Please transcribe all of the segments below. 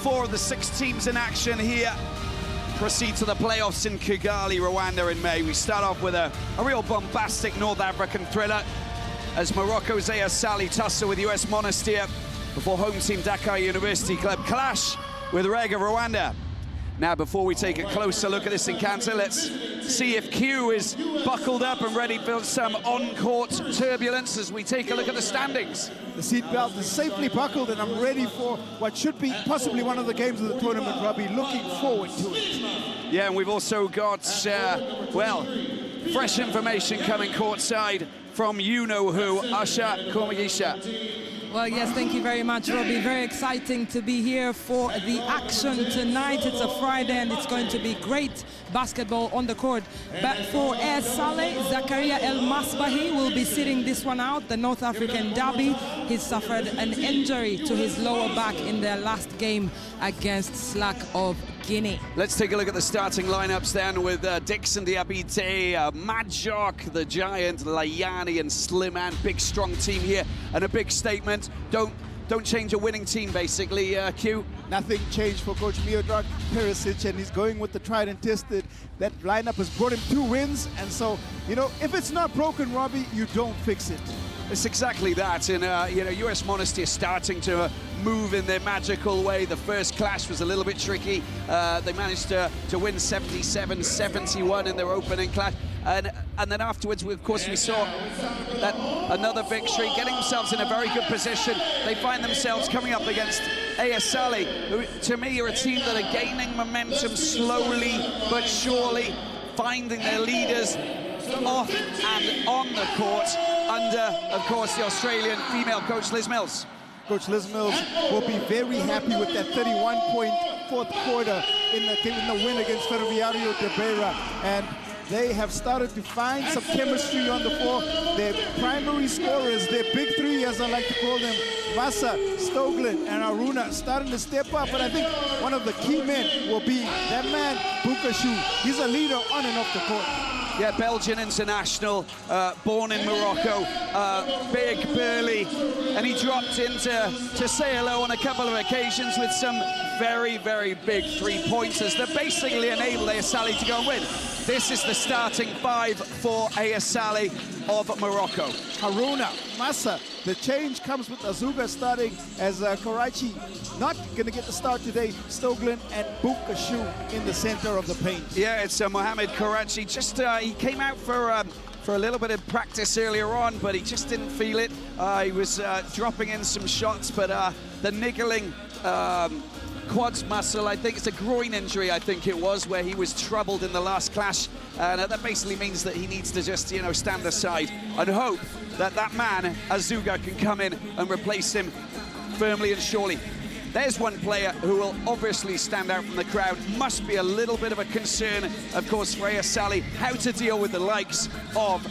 4 of the 6 teams in action here proceed to the playoffs in Kigali, Rwanda in May. We start off with a real bombastic North African thriller as Morocco's AS Salé tussle with US Monastir before home team Dakar University Club clash with Reg of Rwanda. Now, before we take a closer look at this encounter, let's see if Q is buckled up and ready for some on-court turbulence as we take a look at the standings. The seatbelt is safely buckled, and I'm ready for what should be possibly one of the games of the tournament, Robbie. Looking forward to it. Yeah, and we've also got, well, fresh information coming courtside from you-know-who, Asha Komagisha. Well, yes, thank you very much, Robbie. Very exciting to be here for the action tonight. It's a Friday and it's going to be great basketball on the court. But for AS Salé, Zakaria El Masbahi will be sitting this one out, the North African derby. He suffered an injury to his lower back in their last game against Slack of Guinea. Let's take a look at the starting lineups then with Dixon Diabite, Majok, the Giant, Layani and Sliman. Big strong team here and a big statement. Don't change a winning team, basically, Q. Nothing changed for Coach Miodrag Perisic, and he's going with the tried and tested. That lineup has brought him 2 wins, and so, you know, if it's not broken, Robbie, you don't fix it. It's exactly that, and you know, US Monastir starting to move in their magical way. The first clash was a little bit tricky. They managed to win 77-71 in their opening clash, and then afterwards, of course, we saw that another victory, getting themselves in a very good position. They find themselves coming up against AS Salé, who, to me, are a team that are gaining momentum slowly but surely, finding their leaders off and on the court under, of course, the Australian female coach Liz Mills. Coach Liz Mills will be very happy with that 31-point fourth quarter in the win against Ferroviario de Beira, and they have started to find some chemistry on the floor. Their primary scorers, their big three, as I like to call them, Massa, Stoglin, and Aruna, starting to step up. But I think one of the key men will be that man, Bukashu. He's a leader on and off the court. Yeah, Belgian international, born in Morocco, big, burly, and he dropped in to say hello on a couple of occasions with some very, very big three-pointers that basically enabled AS Salé to go and win. This is the starting 5 for AS Salé of Morocco. Haruna, Massa, the change comes with Azuga starting as Karachi not going to get the start today. Stoglin and Bukashu in the center of the paint. Yeah, it's Mohamed Karachi. Just he came out for a little bit of practice earlier on, but he just didn't feel it. He was dropping in some shots, but the niggling quads muscle, I think it's a groin injury, I think it was, where he was troubled in the last clash, and that basically means that he needs to just, you know, stand aside and hope that that man, Azuga, can come in and replace him firmly and surely. There's one player who will obviously stand out from the crowd. Must be a little bit of a concern, of course, for AS Salé, how to deal with the likes of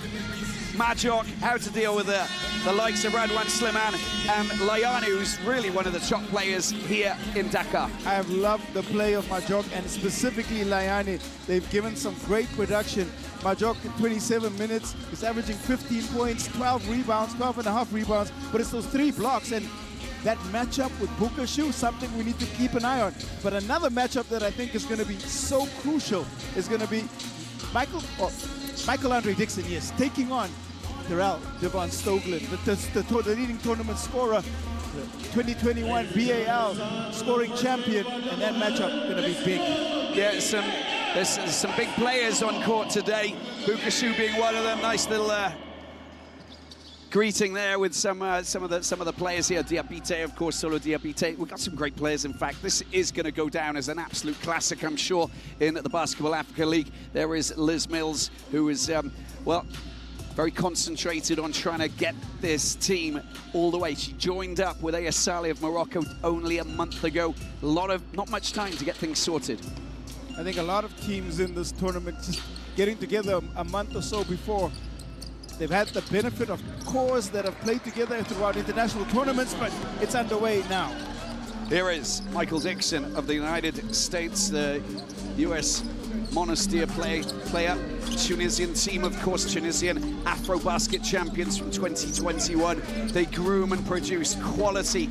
Majok, how to deal with the likes of Radwan Sliman and Layani, who's really one of the top players here in Dakar. I have loved the play of Majok and specifically Layani. They've given some great production. Majok in 27 minutes is averaging 15 points, 12 rebounds, 12 and a half rebounds, but it's those 3 blocks, and that matchup with Bukashu, something we need to keep an eye on. But another matchup that I think is going to be so crucial is going to be Michael Andre Dixon, yes, taking on Terrell Devon Stoglin, the leading tournament scorer, the 2021 BAL scoring champion, and that matchup going to be big. Yeah, there's some big players on court today. Bukashu being one of them. Nice little greeting there with some of the players here. Diabite, of course, Solo Diabite. We've got some great players. In fact, this is going to go down as an absolute classic, I'm sure, in the BAL-Africa League. There is Liz Mills, who is, well, very concentrated on trying to get this team all the way. She joined up with AS Salé of Morocco only a month ago. Not much time to get things sorted. I think a lot of teams in this tournament just getting together a month or so before. They've had the benefit of cores that have played together throughout international tournaments, but it's underway now. Here is Michael Dixon of the United States, the US Monastir player. Tunisian team, of course, Tunisian Afro-Basket champions from 2021. They groom and produce quality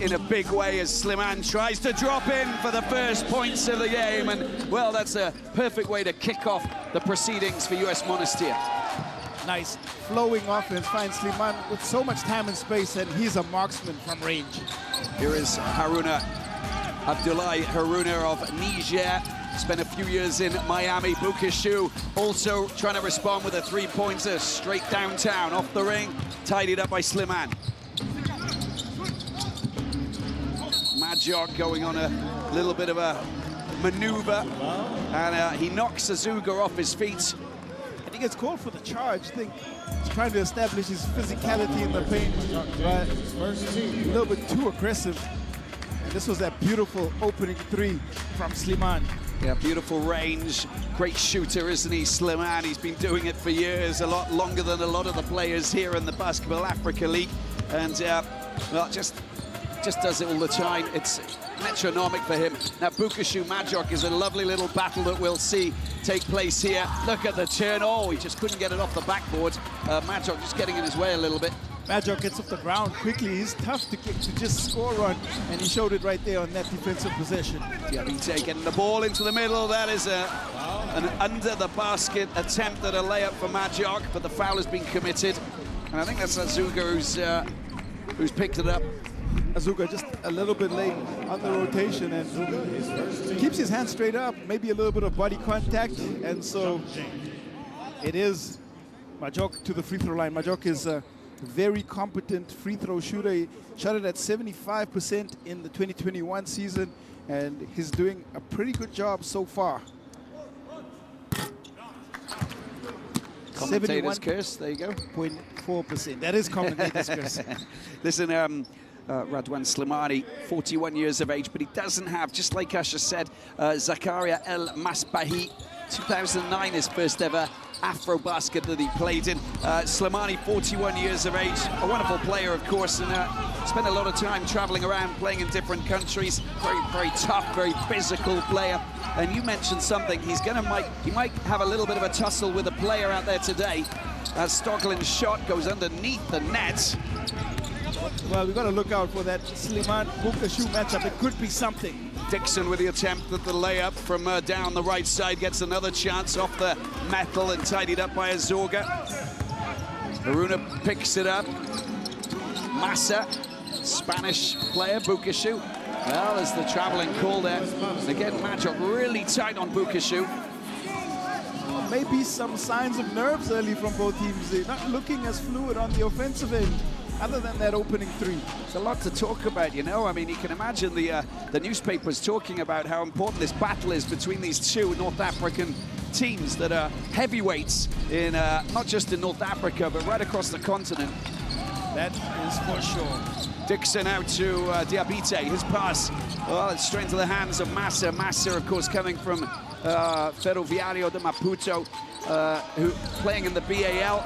in a big way as Slimane tries to drop in for the first points of the game. And, well, that's a perfect way to kick off the proceedings for US Monastir. Nice flowing offense finds Slimane with so much time and space, and he's a marksman from range. Here is Haruna, Abdoulaye Haruna of Niger. Spent a few years in Miami. Bukashu also trying to respond with a three-pointer straight downtown, off the ring, tidied up by Slimane. Majok going on a little bit of a maneuver, and he knocks Azuga off his feet. And he gets called for the charge. I think he's trying to establish his physicality in the paint, but a little bit too aggressive. And this was that beautiful opening three from Slimane. Yeah, beautiful range, great shooter, isn't he, Slimane? He's been doing it for years, a lot longer than a lot of the players here in the BAL-Africa League, and well, just does it all the time. It's metronomic for him. Now, Bukashu Majok is a lovely little battle that we'll see take place here. Look at the turn. Oh, he just couldn't get it off the backboard. Majok just getting in his way a little bit. Majok gets off the ground quickly. He's tough to just score on, and he showed it right there on that defensive possession. Diabite getting the ball into the middle. That is an under-the-basket attempt at a layup for Majok, but the foul has been committed. And I think that's Azuga who's picked it up. Azuga just a little bit late on the rotation and keeps his hand straight up, maybe a little bit of body contact, and so it is Majok to the free throw line. Majok is a very competent free throw shooter. He shot it at 75% in the 2021 season, and he's doing a pretty good job so far. Commentator's curse, there you go. 0.4%. That is commentator's curse. Listen, Radwan Slimani, 41 years of age, but he doesn't have, just like Asha said, Zakaria El Masbahi, 2009, his first ever Afro basket that he played in. Slimani, 41 years of age, a wonderful player, of course, and spent a lot of time traveling around, playing in different countries. Very, very tough, very physical player. And you mentioned something, he might have a little bit of a tussle with a player out there today, as Stoglin's shot goes underneath the net. Well, we've got to look out for that Slimane-Bukashu matchup. It could be something. Dixon with the attempt at the layup from down the right side, gets another chance off the metal and tidied up by Azorga. Haruna picks it up. Massa, Spanish player, Bukashu. Well, there's the traveling call there. And again, Majok really tight on Bukashu. Maybe some signs of nerves early from both teams. They're not looking as fluid on the offensive end, other than that opening three. There's a lot to talk about, you know. I mean, you can imagine the newspapers talking about how important this battle is between these two North African teams that are heavyweights in not just in North Africa, but right across the continent. That is for sure. Dixon out to Diabite. His pass, well, it's straight into the hands of Massa. Massa, of course, coming from Ferroviario de Maputo, who playing in the BAL,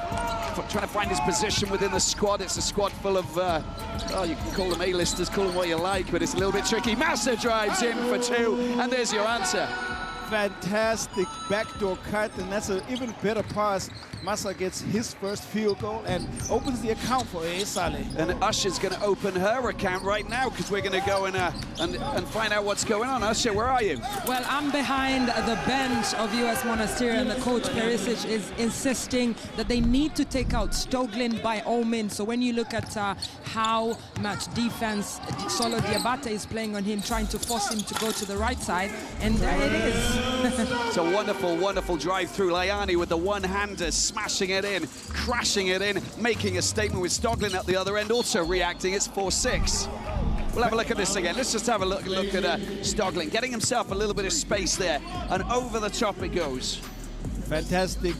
trying to find his position within the squad. It's a squad full of, well, you can call them A-listers, call them what you like, but it's a little bit tricky. Massa drives in for two, and there's your answer. Fantastic backdoor cut, and that's an even better pass. Massa gets his first field goal and opens the account for Salé. And Usher's going to open her account right now, because we're going to go in and find out what's going on. Usher, where are you? Well, I'm behind the bench of US Monastir, and the coach Perisic is insisting that they need to take out Stoglin by all means. So when you look at how much defense Solo Diabate is playing on him, trying to force him to go to the right side, and there it is. It's a wonderful, wonderful drive through. Layani with the one-hander, smashing it in, crashing it in, making a statement with Stoglin at the other end, also reacting. It's 4-6. We'll have a look at this again. Let's just have a look at Stoglin, getting himself a little bit of space there, and over the top it goes. Fantastic,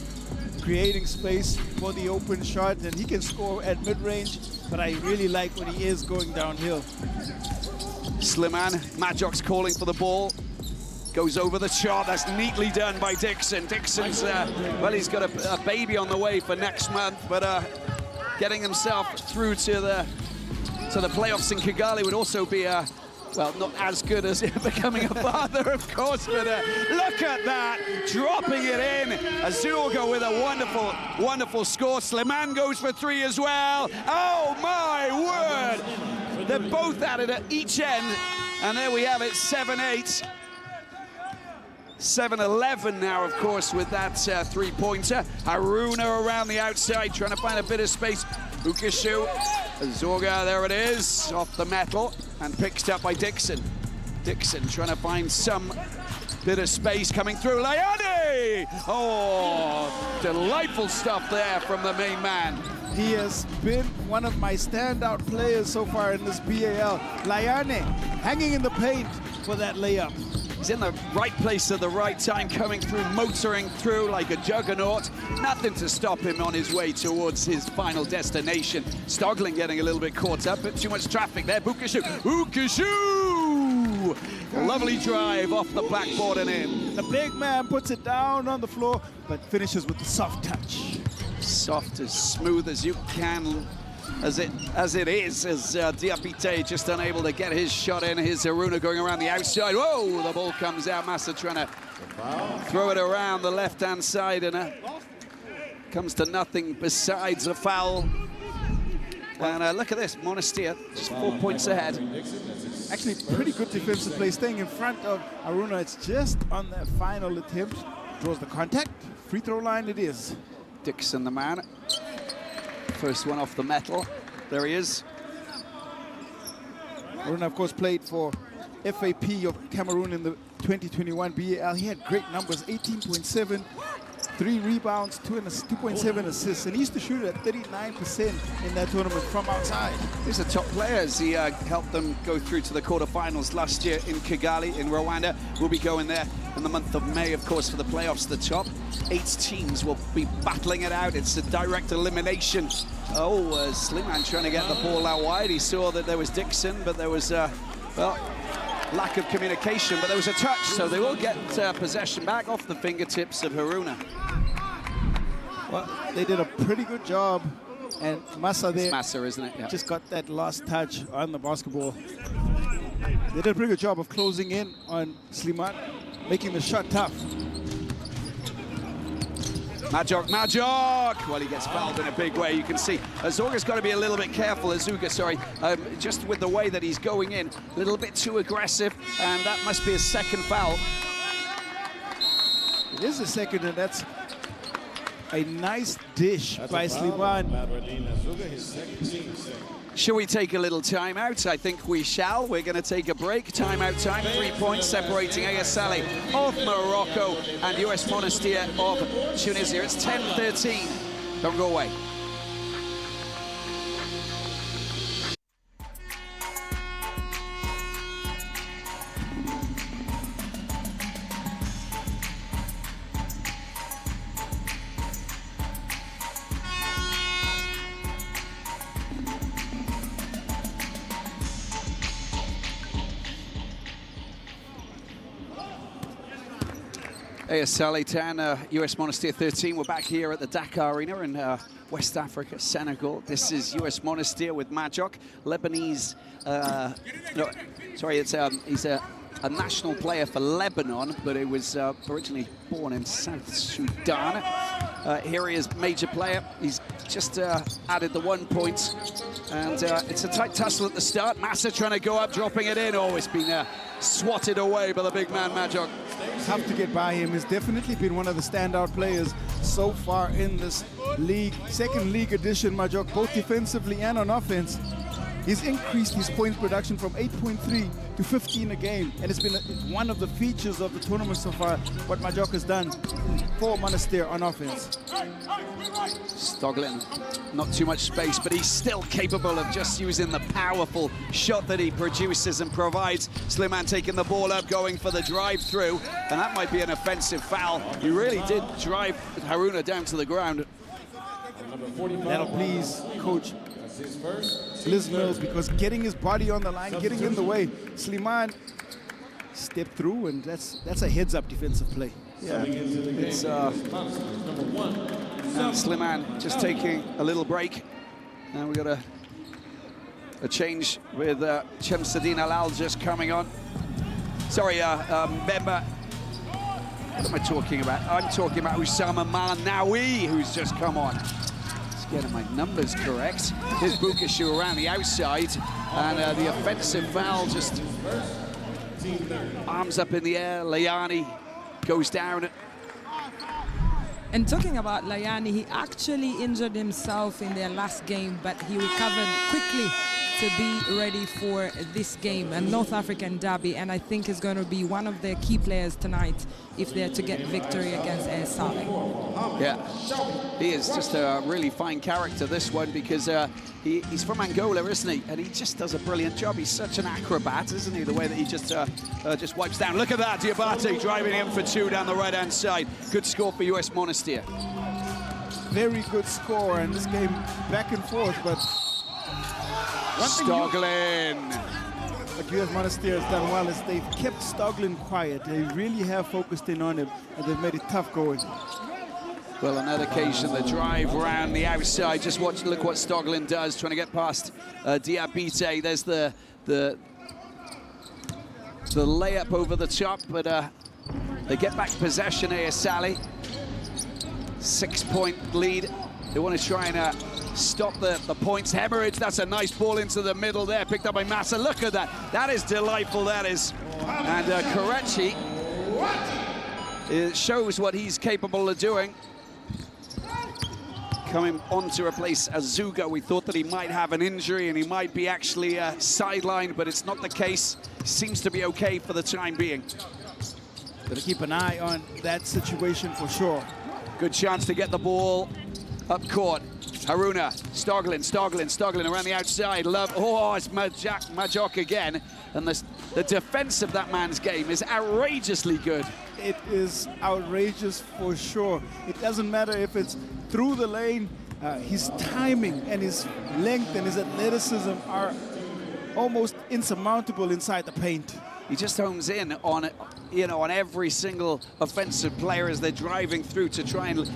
creating space for the open shot, and he can score at mid-range, but I really like when he is going downhill. Slimane, Majok's calling for the ball. Goes over the shot. That's neatly done by Dixon. Dixon's, well, he's got a baby on the way for next month, but getting himself through to the playoffs in Kigali would also be, well, not as good as becoming a father, of course, but look at that, dropping it in. Azulga with a wonderful, wonderful score. Slimane goes for three as well. Oh, my word. They're both at it at each end. And there we have it, 7-8. 7-11 now, of course, with that three-pointer. Haruna around the outside, trying to find a bit of space. Ukeshu, Zorga, there it is, off the metal, and picked up by Dixon. Dixon trying to find some bit of space coming through. Layani! Oh, delightful stuff there from the main man. He has been one of my standout players so far in this BAL. Layani hanging in the paint for that layup. He's in the right place at the right time, coming through, motoring through like a juggernaut. Nothing to stop him on his way towards his final destination. Stogling getting a little bit caught up, but too much traffic there. Bukashu! Ukeshu! Lovely drive off the backboard and in. The big man puts it down on the floor, but finishes with the soft touch. Soft, as smooth as you can, as it is, as Diapite just unable to get his shot in. Here's Haruna going around the outside. Whoa, the ball comes out. Massa trying to throw it around the left-hand side, and comes to nothing besides a foul. And look at this, Monastir, just 4 points ahead. Actually, pretty good defensive play, staying in front of Haruna. It's just on that final attempt. Draws the contact. Free throw line it is. Dixon, the man. First one off the metal. There he is. Haruna, of course, played for FAP of Cameroon in the 2021 BAL. He had great numbers, 18.7, 3 rebounds, 2.7 assists, and he used to shoot at 39% in that tournament from outside. He's a top player. He helped them go through to the quarterfinals last year in Kigali, in Rwanda. We'll be going there in the month of May, of course, for the playoffs. The top 8 teams will be battling it out. It's a direct elimination. Oh, Slimane trying to get the ball out wide. He saw that there was Dixon, but there was, well, lack of communication, but there was a touch, so they will get possession back off the fingertips of Haruna. Well, they did a pretty good job, and Massa there, it's Massa, isn't it? Yeah. Just got that last touch on the basketball. They did a pretty good job of closing in on Slimane, making the shot tough. Majok! Well, he gets fouled in a big way. You can see Azorga's got to be a little bit careful, just with the way that he's going in. A little bit too aggressive, and that must be his second foul. It is a second, and that's a nice dish by Slimane. Shall we take a little timeout? I think we shall. We're going to take a break. Timeout time. 3 points separating AS Salé of Morocco and US Monastir of Tunisia. It's 10-13. Don't go away. AS Salé 10, US Monastir 13. We're back here at the Dakar Arena in West Africa, Senegal. This is US Monastir with Majok, Lebanese. No, sorry, he's a national player for Lebanon, but he was originally born in South Sudan. Here he is, major player. He's just added the 1 point, and it's a tight tussle at the start. Massa trying to go up, dropping it in. Oh, it's been swatted away by the big man, Majok. Tough to get by him. He's definitely been one of the standout players so far in this league. Second league edition, Majok, both defensively and on offense. He's increased his points production from 8.3 to 15 a game, and it's been one of the features of the tournament so far, what Majok has done for Monastir on offense. Stogling, not too much space, but he's still capable of just using the powerful shot that he produces and provides. Slimane taking the ball up, going for the drive-through, and that might be an offensive foul. He really did drive Haruna down to the ground. That'll please Coach Liz Mills, because getting his body on the line, getting in the way, Slimane stepped through, and that's a heads-up defensive play. Yeah, it's Slimane just taking a little break. Now we've got a change with Chemsadine Alal just coming on. Sorry, Bemba. What am I talking about? I'm talking about Usama Marnawi, who's just come on. Getting my numbers correct. Here's Bukashu around the outside. And the offensive foul, just arms up in the air. Layani goes down. And talking about Layani, he actually injured himself in their last game, but he recovered quickly to be ready for this game, a North African derby, and I think is going to be one of their key players tonight if they're to get victory against Salé. Yeah, he is just a really fine character, this one, because he's from Angola, isn't he? And he just does a brilliant job. He's such an acrobat, isn't he? The way that he just wipes down. Look at that, Diabate driving in for two down the right-hand side. Good score for US Monastir. Very good score, and this game back and forth, but Stoglin. What US Monastir has done well is they've kept Stoglin quiet. They really have focused in on him, and they've made it tough going. Well, on that occasion, the drive round the outside. Just look what Stoglin does, trying to get past Diabate. There's the layup over the top, but they get back possession here, Salé. 6-point lead. They want to try and stop the points hemorrhage. That's a nice ball into the middle there, picked up by Massa. Look at that. That is delightful, that is. And Karachi shows what he's capable of doing. Coming on to replace Azuga. We thought that he might have an injury and he might be actually sidelined, but it's not the case. Seems to be okay for the time being. Gotta keep an eye on that situation for sure. Good chance to get the ball up court. Haruna, Stoglin around the outside. It's Majok again. And the defense of that man's game is outrageously good. It is outrageous for sure. It doesn't matter if it's through the lane. His timing and his length and his athleticism are almost insurmountable inside the paint. He just hones in on, on every single offensive player as they're driving through to try and,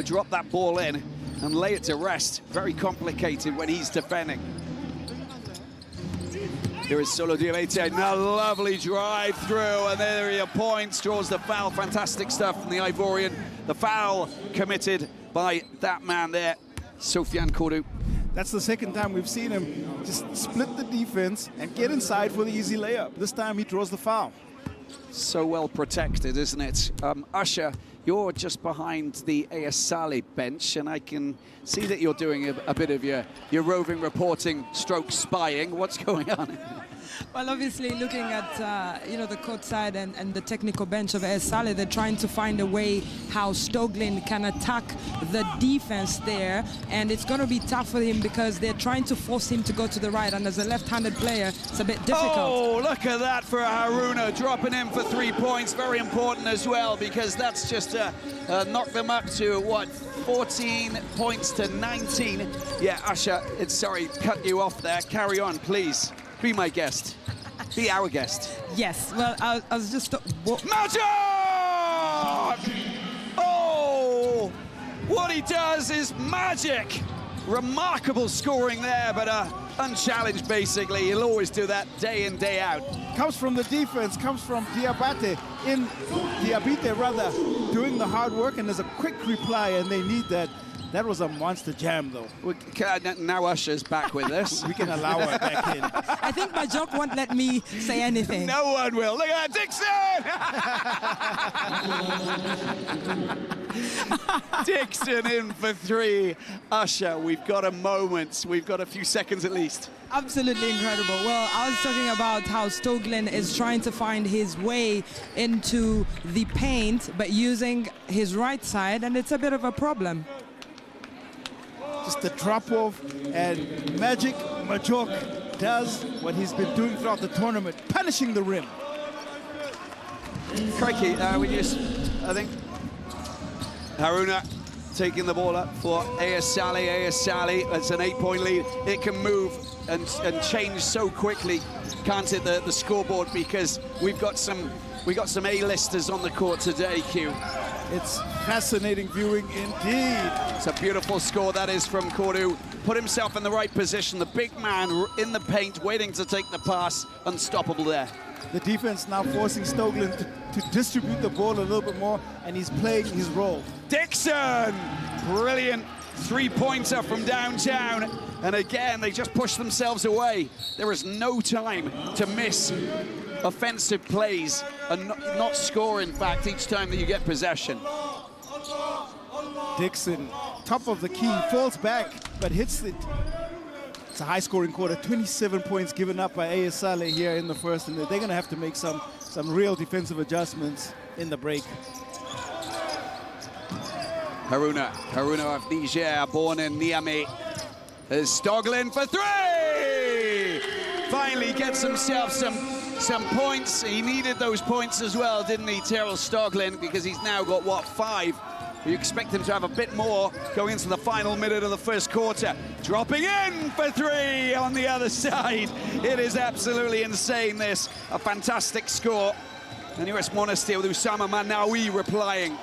drop that ball in and lay it to rest. Very complicated when he's defending. Here is Solo Diabate, a lovely drive through, and there he points, draws the foul. Fantastic stuff from the Ivorian. The foul committed by that man there, Sofiane Kourou. That's the second time we've seen him just split the defense and get inside for the easy layup. This time he draws the foul. So well protected, isn't it? Usher, you're just behind the AS Salé bench, and I can see that you're doing a bit of your roving reporting stroke spying. What's going on? Well, obviously, looking at the court side and the technical bench of AS Salé, they're trying to find a way how Stoglin can attack the defense there, and it's going to be tough for him because they're trying to force him to go to the right, and as a left-handed player, it's a bit difficult. Oh, look at that for Haruna, dropping in for 3 points. Very important as well, because that's just knocked them up to, 14 points to 19. Yeah, Usher, sorry, cut you off there. Carry on, please. Be my guest. Be our guest. Yes, well, I was just... Majok! Oh! What he does is magic. Remarkable scoring there, but unchallenged, basically. He'll always do that day in, day out. Comes from the defense, comes from Diabate, doing the hard work, and there's a quick reply, and they need that. That was a monster jam, though. Now Usher's back with us. We can allow it back in. I think Majok won't let me say anything. No one will. Look at that, Dixon! Dixon in for 3. Usher, we've got a moment. We've got a few seconds at least. Absolutely incredible. Well, I was talking about how Stoglin is trying to find his way into the paint, but using his right side, and it's a bit of a problem. Just the drop-off, and Magic Majok does what he's been doing throughout the tournament, punishing the rim. Crikey, I think Haruna taking the ball up for AS Salé. AS Salé, it's an 8-point lead. It can move and change so quickly, can't it, the scoreboard, because we've got some A-listers on the court today, Q. It's fascinating viewing indeed. It's a beautiful score that is from Kourou. Put himself in the right position. The big man in the paint, waiting to take the pass. Unstoppable there. The defense now forcing Stoglin to distribute the ball a little bit more, and he's playing his role. Dixon! Brilliant 3-pointer from downtown. And again, they just push themselves away. There is no time to miss offensive plays and not score, in fact, each time that you get possession. Dixon, top of the key, falls back, but hits it. It's a high-scoring quarter. 27 points given up by AS Salé here in the first, and they're going to have to make some real defensive adjustments in the break. Haruna of Niger, born in Niamey, is Stoglin for three! Finally gets himself some points. He needed those points as well, didn't he, Terrell Stoglin, because he's now got, what, 5? You expect him to have a bit more going into the final minute of the first quarter. Dropping in for 3 on the other side. It is absolutely insane, this. A fantastic score. And US Monastir with Usama Manawi replying.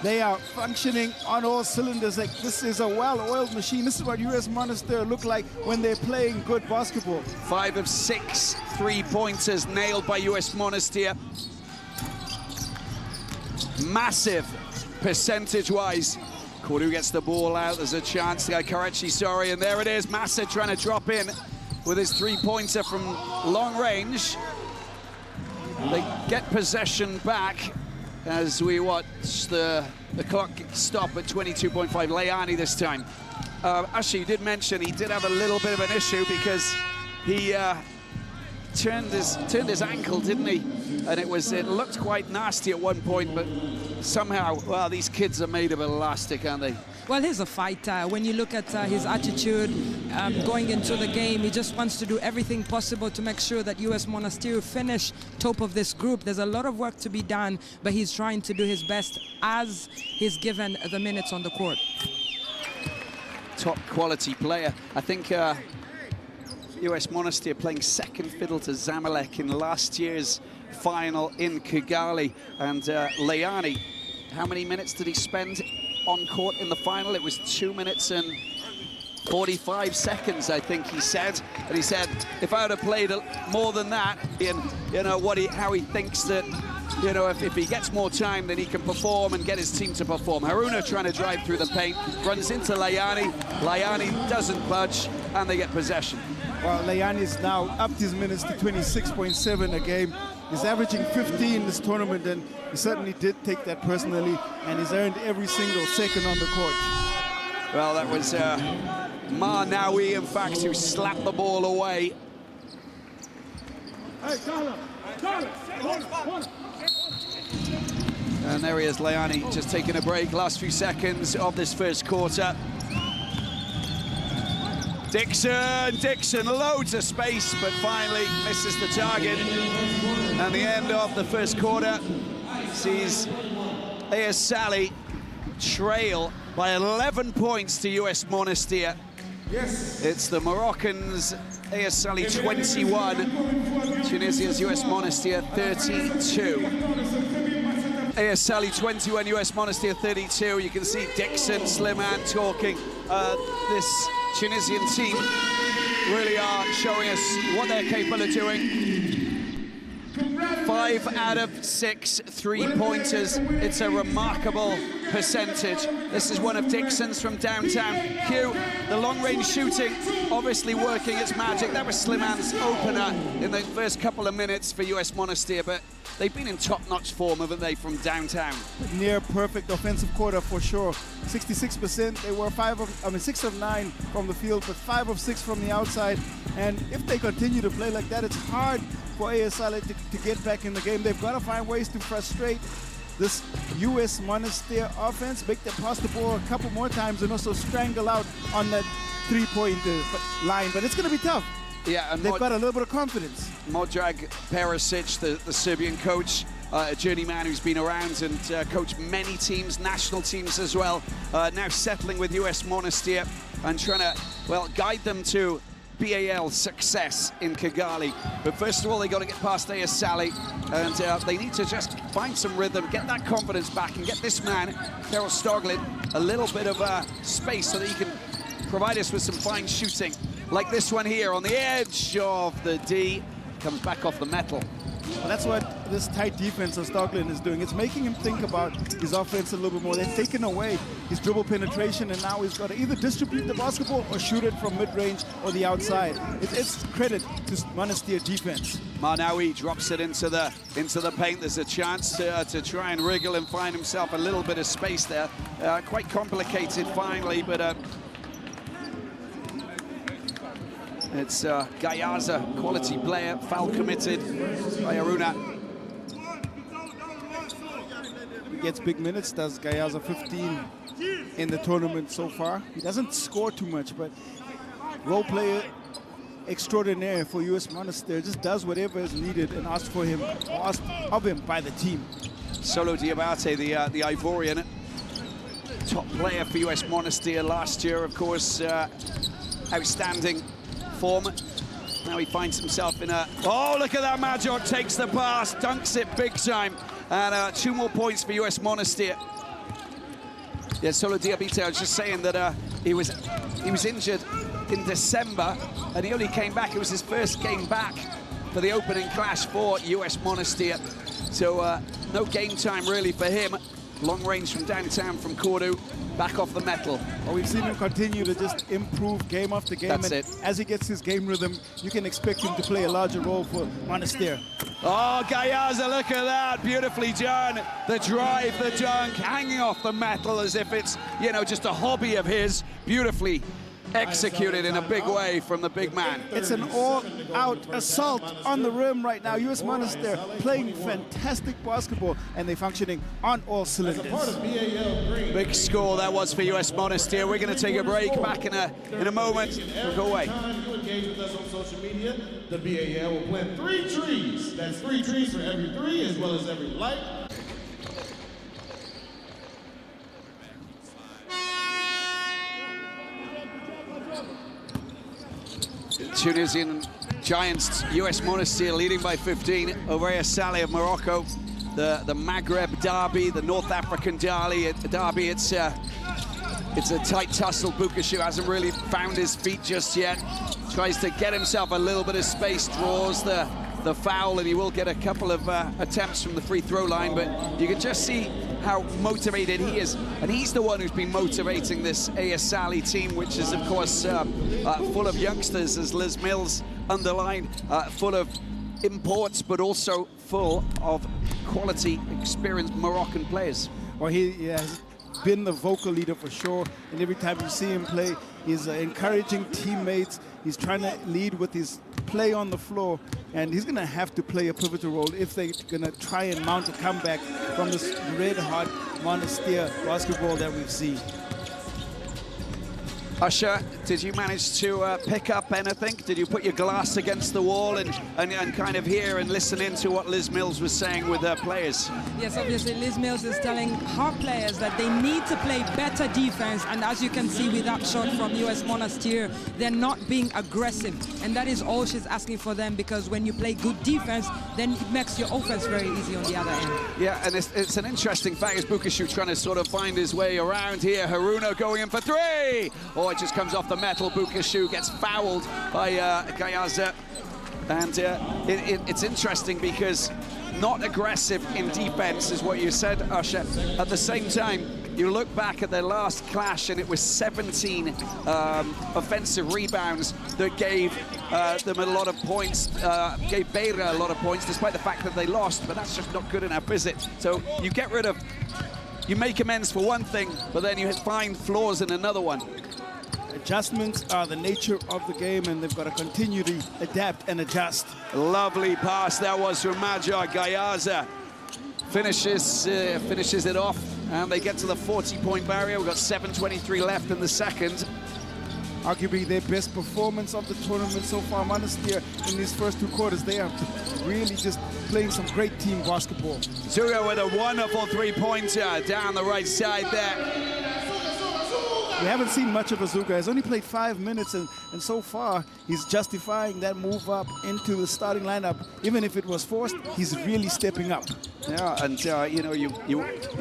They are functioning on all cylinders. Like, this is a well-oiled machine. This is what US Monastir look like when they're playing good basketball. 5 of 6 3-pointers nailed by US Monastir. Massive percentage-wise. Kourou gets the ball out. There's a chance. Karachi, sorry, and there it is. Massa trying to drop in with his 3-pointer from long range. They get possession back as we watch the clock stop at 22.5. Layani this time. Actually, you did mention he did have a little bit of an issue because he turned his ankle, didn't he? And it looked quite nasty at one point, but somehow, well, these kids are made of elastic, aren't they? Well, he's a fighter. When you look at his attitude going into the game, he just wants to do everything possible to make sure that US Monastir finish top of this group. There's a lot of work to be done, but he's trying to do his best as he's given the minutes on the court. Top quality player. I think US Monastir playing second fiddle to Zamalek in last year's final in Kigali. And Layani, how many minutes did he spend on court in the final? It was 2 minutes and 45 seconds, I think he said. And he said, if I would have played more than that, and you know how he thinks that, you know, if he gets more time, then he can perform and get his team to perform. Haruna trying to drive through the paint, runs into Layani. Layani doesn't budge, and they get possession. Well, Layani's now upped his minutes to 26.7 a game. He's averaging 15 this tournament, and he certainly did take that personally, and he's earned every single second on the court. Well, that was Manawi, in fact, who slapped the ball away. And there he is, Layani, just taking a break. Last few seconds of this first quarter. Dixon, loads of space, but finally misses the target. And the end of the first quarter sees AS Salé trail by 11 points to US Monastir. Yes. It's the Moroccans, AS Salé 21, Tunisia's US Monastir 32. AS Salé 21, US Monastir 32. You can see Dixon, Slimane talking. This Tunisian team really are showing us what they're capable of doing. 5 out of 6 3-pointers. It's a remarkable percentage. This is one of Dixon's from downtown. Q, the long-range shooting, obviously working its magic. That was Slimane's opener in the first couple of minutes for US Monastir, but they've been in top-notch form, haven't they, from downtown? Near perfect offensive quarter for sure. 66%. They were 6 of 9 from the field, but 5 of 6 from the outside. And if they continue to play like that, it's hard for AS Salé to get back in the game. They've got to find ways to frustrate this US Monastir offense, make them pass the ball a couple more times, and also strangle out on that 3-point line. But it's going to be tough. Yeah, and they've got a little bit of confidence. Modrag Perisic, the Serbian coach, a journeyman who's been around and coached many teams, national teams as well, now settling with US Monastir and trying to, well, guide them to BAL success in Kigali. But first of all, they got to get past AS Salé, and they need to just find some rhythm, get that confidence back, and get this man, Terrell Stoglin, a little bit of space so that he can provide us with some fine shooting. Like this one here on the edge of the D, comes back off the metal. Well, that's what this tight defense of Stockland is doing. It's making him think about his offense a little bit more. They're taking away his dribble penetration, and now he's got to either distribute the basketball or shoot it from mid-range or the outside. It's credit to Monastir defense. Marnawi drops it into the paint. There's a chance to try and wriggle and find himself a little bit of space there. Quite complicated finally, but it's Gayaza, quality player, foul committed by Haruna. He gets big minutes, does Gayaza, 15 in the tournament so far. He doesn't score too much, but role player extraordinaire for US Monastir, just does whatever is needed and asked for him, or asked of him by the team. Solo Diabate, the Ivorian, top player for US Monastir last year, of course, outstanding form. Now he finds himself in a... Oh, look at that, Major takes the pass, dunks it big time, and 2 more points for US Monastir. Yeah, Solo Diabate, I was just saying that he was injured in December, and he only came back. It was his first game back for the opening clash for US Monastir. So no game time really for him. Long range from downtown from Cordoue, back off the metal. Well, we've seen him continue to just improve game after game. That's and it. As he gets his game rhythm, you can expect him to play a larger role for Monastir. Oh, Gayaza, look at that, beautifully done. The drive, the dunk, hanging off the metal as if it's, you know, just a hobby of his. Beautifully executed in a big way from the big man. It's an all-out assault on the rim right now. US Monastir playing fantastic basketball, and they're functioning on all cylinders. Big score that was for US Monastir. We're going to take a break. Back in a moment. We'll go away. You engage with us on social media. The BAL will plant 3 trees. That's 3 trees for every 3, as well as every light. Tunisian Giants, US Monastir leading by 15 over Salé of Morocco. The Maghreb derby, the North African derby. It's a tight tussle. Bukashu hasn't really found his feet just yet. Tries to get himself a little bit of space, draws the foul, and he will get a couple of attempts from the free throw line, but you can just see how motivated he is, and he's the one who's been motivating this AS Salé team, which is of course full of youngsters, as Liz Mills underlined, full of imports, but also full of quality, experienced Moroccan players. Well, he has been the vocal leader for sure, and every time you see him play, he's encouraging teammates. He's trying to lead with his play on the floor, and he's going to have to play a pivotal role if they're going to try and mount a comeback from this red-hot Monastir basketball that we've seen. Usher, did you manage to pick up anything? Did you put your glass against the wall and kind of hear and listen into what Liz Mills was saying with her players? Yes, obviously Liz Mills is telling her players that they need to play better defense, and as you can see with that shot from US Monastir, they're not being aggressive, and that is all she's asking for them, because when you play good defense, then it makes your offense very easy on the other end. Yeah, and it's an interesting fact, is Bukashu trying to sort of find his way around here. Haruna going in for 3! Oh, it just comes off the metal. Bukashu gets fouled by Gayaza. And it's interesting because not aggressive in defense is what you said, Usher. At the same time, you look back at their last clash and it was 17 offensive rebounds that gave them a lot of points, gave Beira a lot of points, despite the fact that they lost, but that's just not good enough, is it? So you get rid of, you make amends for one thing, but then you find flaws in another one. Adjustments are the nature of the game, and they've got to continue to adapt and adjust. Lovely pass that was from Major. Gayaza finishes it off, and they get to the 40-point barrier. We've got 7:23 left in the second. Arguably their best performance of the tournament so far. Monastir in these first 2 quarters, they are really just playing some great team basketball. Zuga with a wonderful 3-pointer down the right side there. We haven't seen much of Azuka. He's only played 5 minutes, and so far he's justifying that move up into the starting lineup. Even if it was forced, he's really stepping up. Yeah, and you know, you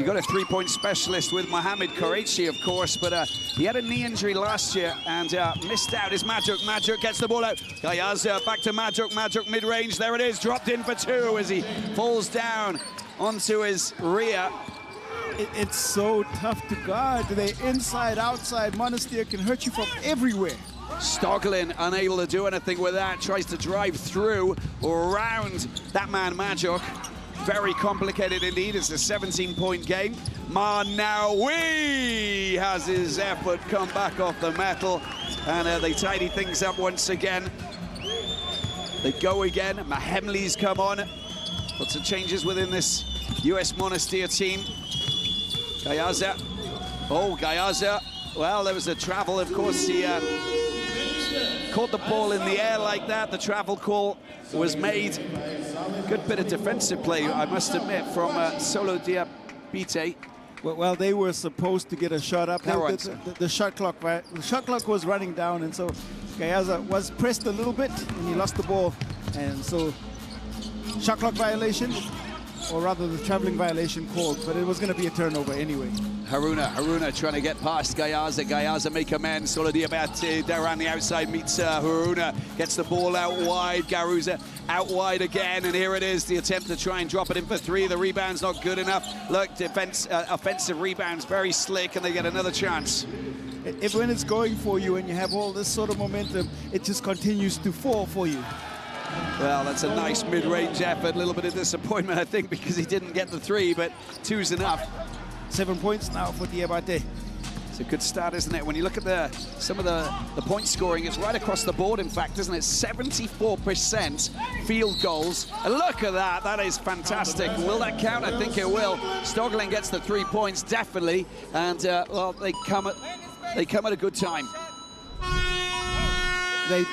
got a three-point specialist with Mohamed Korechi, of course, but he had a knee injury last year and missed out. Is Madjuk. Madjuk gets the ball out. Gayaza back to Madjuk. Madjuk mid-range. There it is. Dropped in for two as he falls down onto his rear. It's so tough to guard. They inside, outside. Monastir can hurt you from everywhere. Stoglin unable to do anything with that. Tries to drive through or around that man Madjuk. Very complicated indeed. It's a 17-point game. Manawi has his effort come back off the metal, and they tidy things up once again. They go again. Mahemli's come on. Lots of changes within this US Monastir team. Gayaza. Oh, Gayaza. Well, there was a travel, of course. He caught the ball in the air like that. The travel call was made. Good bit of defensive play, I must admit, from Solo Diabite. Well, they were supposed to get a shot up. The shot clock, right? The shot clock was running down, and so Gayaza was pressed a little bit, and he lost the ball. And so, shot clock violation, or rather the traveling violation called, but it was going to be a turnover anyway. Haruna trying to get past Gayaza. Gayaza make amends. Solo Diabate there around the outside meets Haruna. Gets the ball out wide. Garuza out wide again, and here it is. The attempt to try and drop it in for three. The rebound's not good enough. Look, offensive rebounds very slick, and they get another chance. When it's going for you and you have all this sort of momentum, it just continues to fall for you. Well, that's a nice mid-range effort. A little bit of disappointment, I think, because he didn't get the three, but two's enough. 7 points now for Diabate. It's a good start, isn't it? When you look at some of the point scoring, it's right across the board, in fact, isn't it? 74% field goals. And look at that. That is fantastic. Will that count? I think it will. Stoglin gets the 3 points, definitely. And, well, they come at a good time. They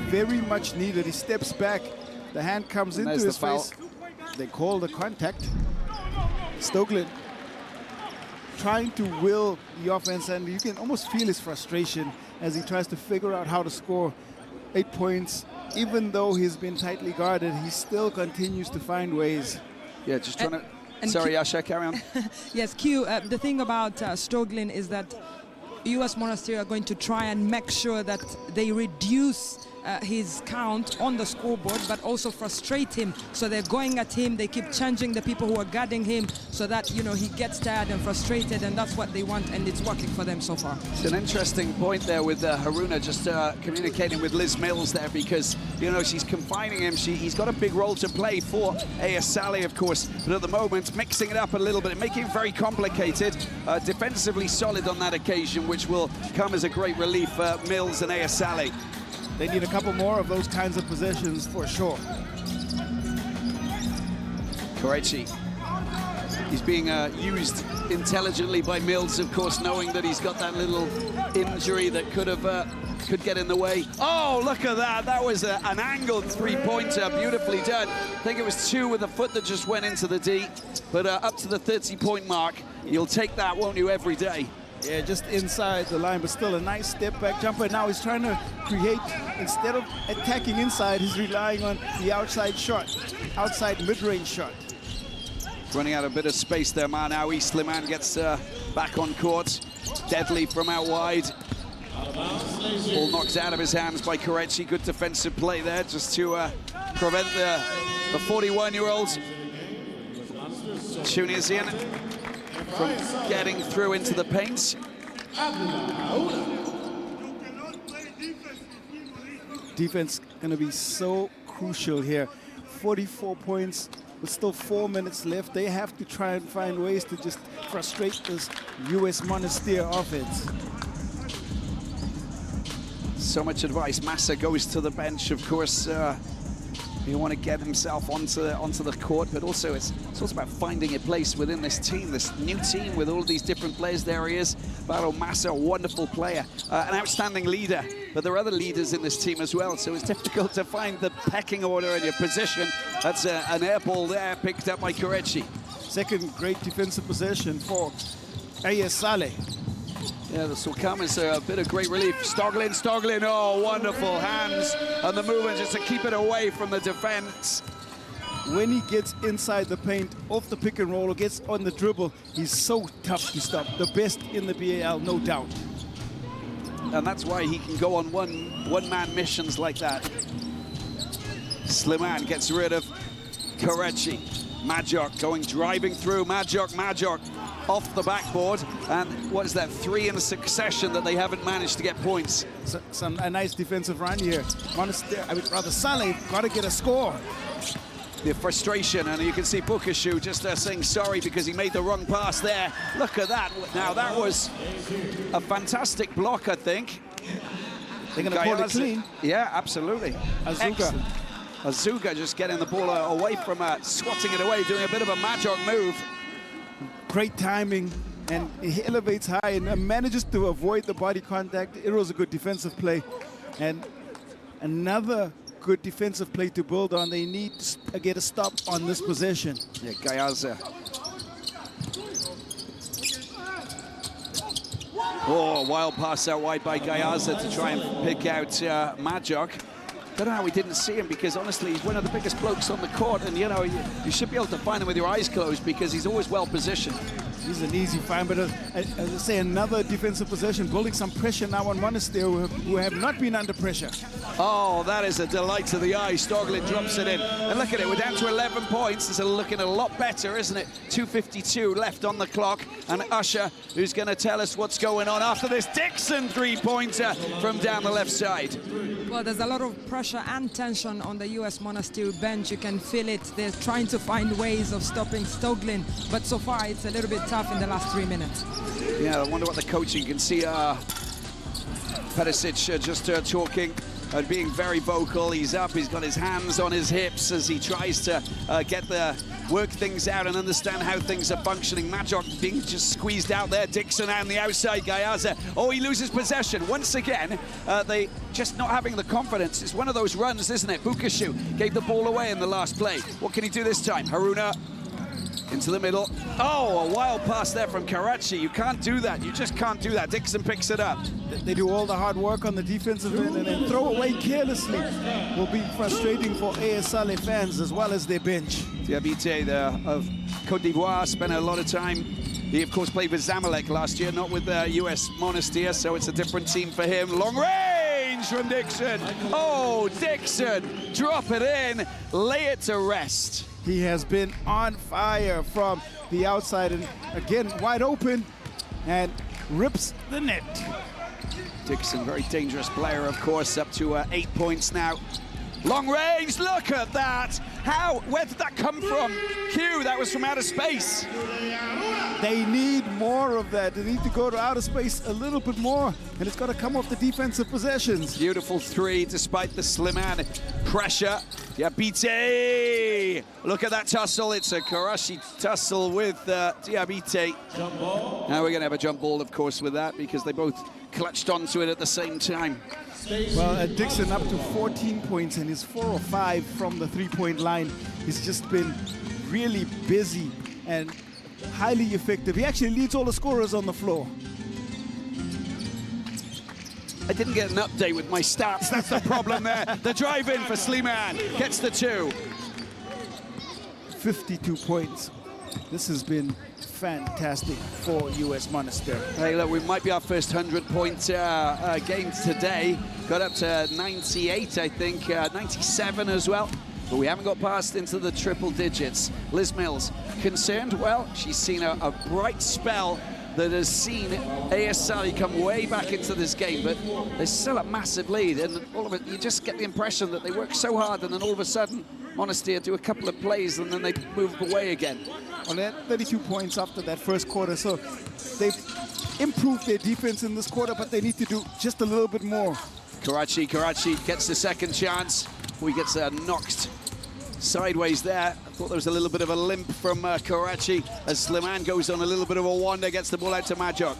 very much need it. He steps back. The hand comes into his face. They call the contact. Stoglin trying to will the offense, and you can almost feel his frustration as he tries to figure out how to score 8 points. Even though he's been tightly guarded, he still continues to find ways. Yeah, just trying to... Sorry, Asha, carry on. Yes, Q, the thing about Stoglin is that US Monastir are going to try and make sure that they reduce his count on the scoreboard, but also frustrate him. So they're going at him, they keep changing the people who are guarding him so that, you know, he gets tired and frustrated, and that's what they want, and it's working for them so far. It's an interesting point there with Haruna just communicating with Liz Mills there, because, you know, she's confining him. He's got a big role to play for AS Salé, of course, but at the moment, mixing it up a little bit, making it very complicated. Defensively solid on that occasion, which will come as a great relief for Mills and AS Salé. They need a couple more of those kinds of possessions for sure. Korechi. He's being used intelligently by Mills, of course, knowing that he's got that little injury that could get in the way. Oh, look at that. That was an angled three-pointer, beautifully done. I think it was two with a foot that just went into the D, but up to the 30-point mark. You'll take that, won't you, every day? Yeah, just inside the line, but still a nice step-back jumper. Now he's trying to create, instead of attacking inside, he's relying on the outside shot, outside mid-range shot. Running out a bit of space there, Manawi. Sliman gets back on court. Deadly from out wide. Ball knocked out of his hands by Korechi. Good defensive play there, just to prevent the 41-year-old Tunisian from getting through into the paint. Defense going to be so crucial here. 44 points with still 4 minutes left. They have to try and find ways to just frustrate this US Monastir offense. So much advice. Massa goes to the bench, of course. You want to get himself onto the court, but also it's also about finding a place within this team, this new team with all of these different players. There he is, Baro Massa, a wonderful player, an outstanding leader, but there are other leaders in this team as well, so it's difficult to find the pecking order in your position. That's an air ball there, picked up by Korechi. Second great defensive possession for AS Salé. Yeah, this will come as a bit of great relief. Stoglin, oh, wonderful hands and the movement just to keep it away from the defense. When he gets inside the paint, off the pick and roll, or gets on the dribble, he's so tough to stop. The best in the BAL, no doubt. And that's why he can go on one-man missions like that. Slimane gets rid of Karachi. Majok driving through. Majok off the backboard. And what is that, 3 in succession that they haven't managed to get points. A nice defensive run here. Salé got to get a score. The frustration, and you can see Bukashu just saying sorry because he made the wrong pass there. Look at that. Now, that was a fantastic block, I think. They're going to call it clean. Yeah, absolutely. Azuka. Azuka just getting the ball away from swatting it away, doing a bit of a Majok move. Great timing, and he elevates high and manages to avoid the body contact. It was a good defensive play, and another good defensive play to build on. They need to get a stop on this possession. Yeah, Gayaza. Oh, wild pass out wide by Gayaza to try and pick out Majok. Don't know how we didn't see him, because honestly he's one of the biggest blokes on the court, and you know, you should be able to find him with your eyes closed because he's always well positioned. He's an easy find, but as I say, another defensive possession, building some pressure now on Monastir, who have not been under pressure. Oh, that is a delight to the eye. Stoglin drops it in. And look at it, we're down to 11 points. It's looking a lot better, isn't it? 2:52 left on the clock. And Usher, who's going to tell us what's going on after this Dixon three-pointer from down the left side. Well, there's a lot of pressure and tension on the US Monastir bench. You can feel it. They're trying to find ways of stopping Stoglin, but so far it's a little bit tough in the last 3 minutes. Yeah, I wonder what the coaching can see. Perisic just talking and being very vocal. He's up, he's got his hands on his hips as he tries to work things out and understand how things are functioning. Majok being just squeezed out there. Dixon on the outside. Gayaza. Oh, he loses possession. Once again, they just not having the confidence. It's one of those runs, isn't it? Bukashu gave the ball away in the last play. What can he do this time? Haruna into the middle. Oh, a wild pass there from Karachi. You can't do that. You just can't do that. Dixon picks it up. They do all the hard work on the defensive end, and then throw away carelessly will be frustrating for AS Salé fans as well as their bench. Diabite of Côte d'Ivoire spent a lot of time. He, of course, played with Zamalek last year, not with US Monastir, so it's a different team for him. Long range from Dixon. Oh, Dixon, drop it in, lay it to rest. He has been on fire from the outside, and again, wide open, and rips the net. Dixon, very dangerous player, of course, up to 8 points now. Long range, look at that. Where did that come from? Q, that was from outer space. They need more of that. They need to go to outer space a little bit more, and it's got to come off the defensive possessions. Beautiful three, despite the Slimane pressure. Diabite, look at that tussle. It's a Karachi tussle with Diabite. Now we're going to have a jump ball, of course, with that, because they both clutched onto it at the same time. Well, Dixon up to 14 points, and he's 4 or 5 from the three-point line. He's just been really busy and highly effective. He actually leads all the scorers on the floor. I didn't get an update with my stats. That's the problem there. The drive in for Slimane gets the 2. 52 points. This has been fantastic for US Monastir. Hey, look, we might be our first 100-point game today. Got up to 98, I think, 97 as well. But we haven't got past into the triple digits. Liz Mills, concerned? Well, she's seen a bright spell that has seen AS Salé come way back into this game, but there's still a massive lead, and all of it, you just get the impression that they work so hard, and then all of a sudden, Monastir do a couple of plays, and then they move away again. Well, they had 32 points after that first quarter, so they've improved their defense in this quarter, but they need to do just a little bit more. Karachi gets the second chance. He gets knocked sideways there. I thought there was a little bit of a limp from Karachi as Slimane goes on a little bit of a wander, gets the ball out to Majok.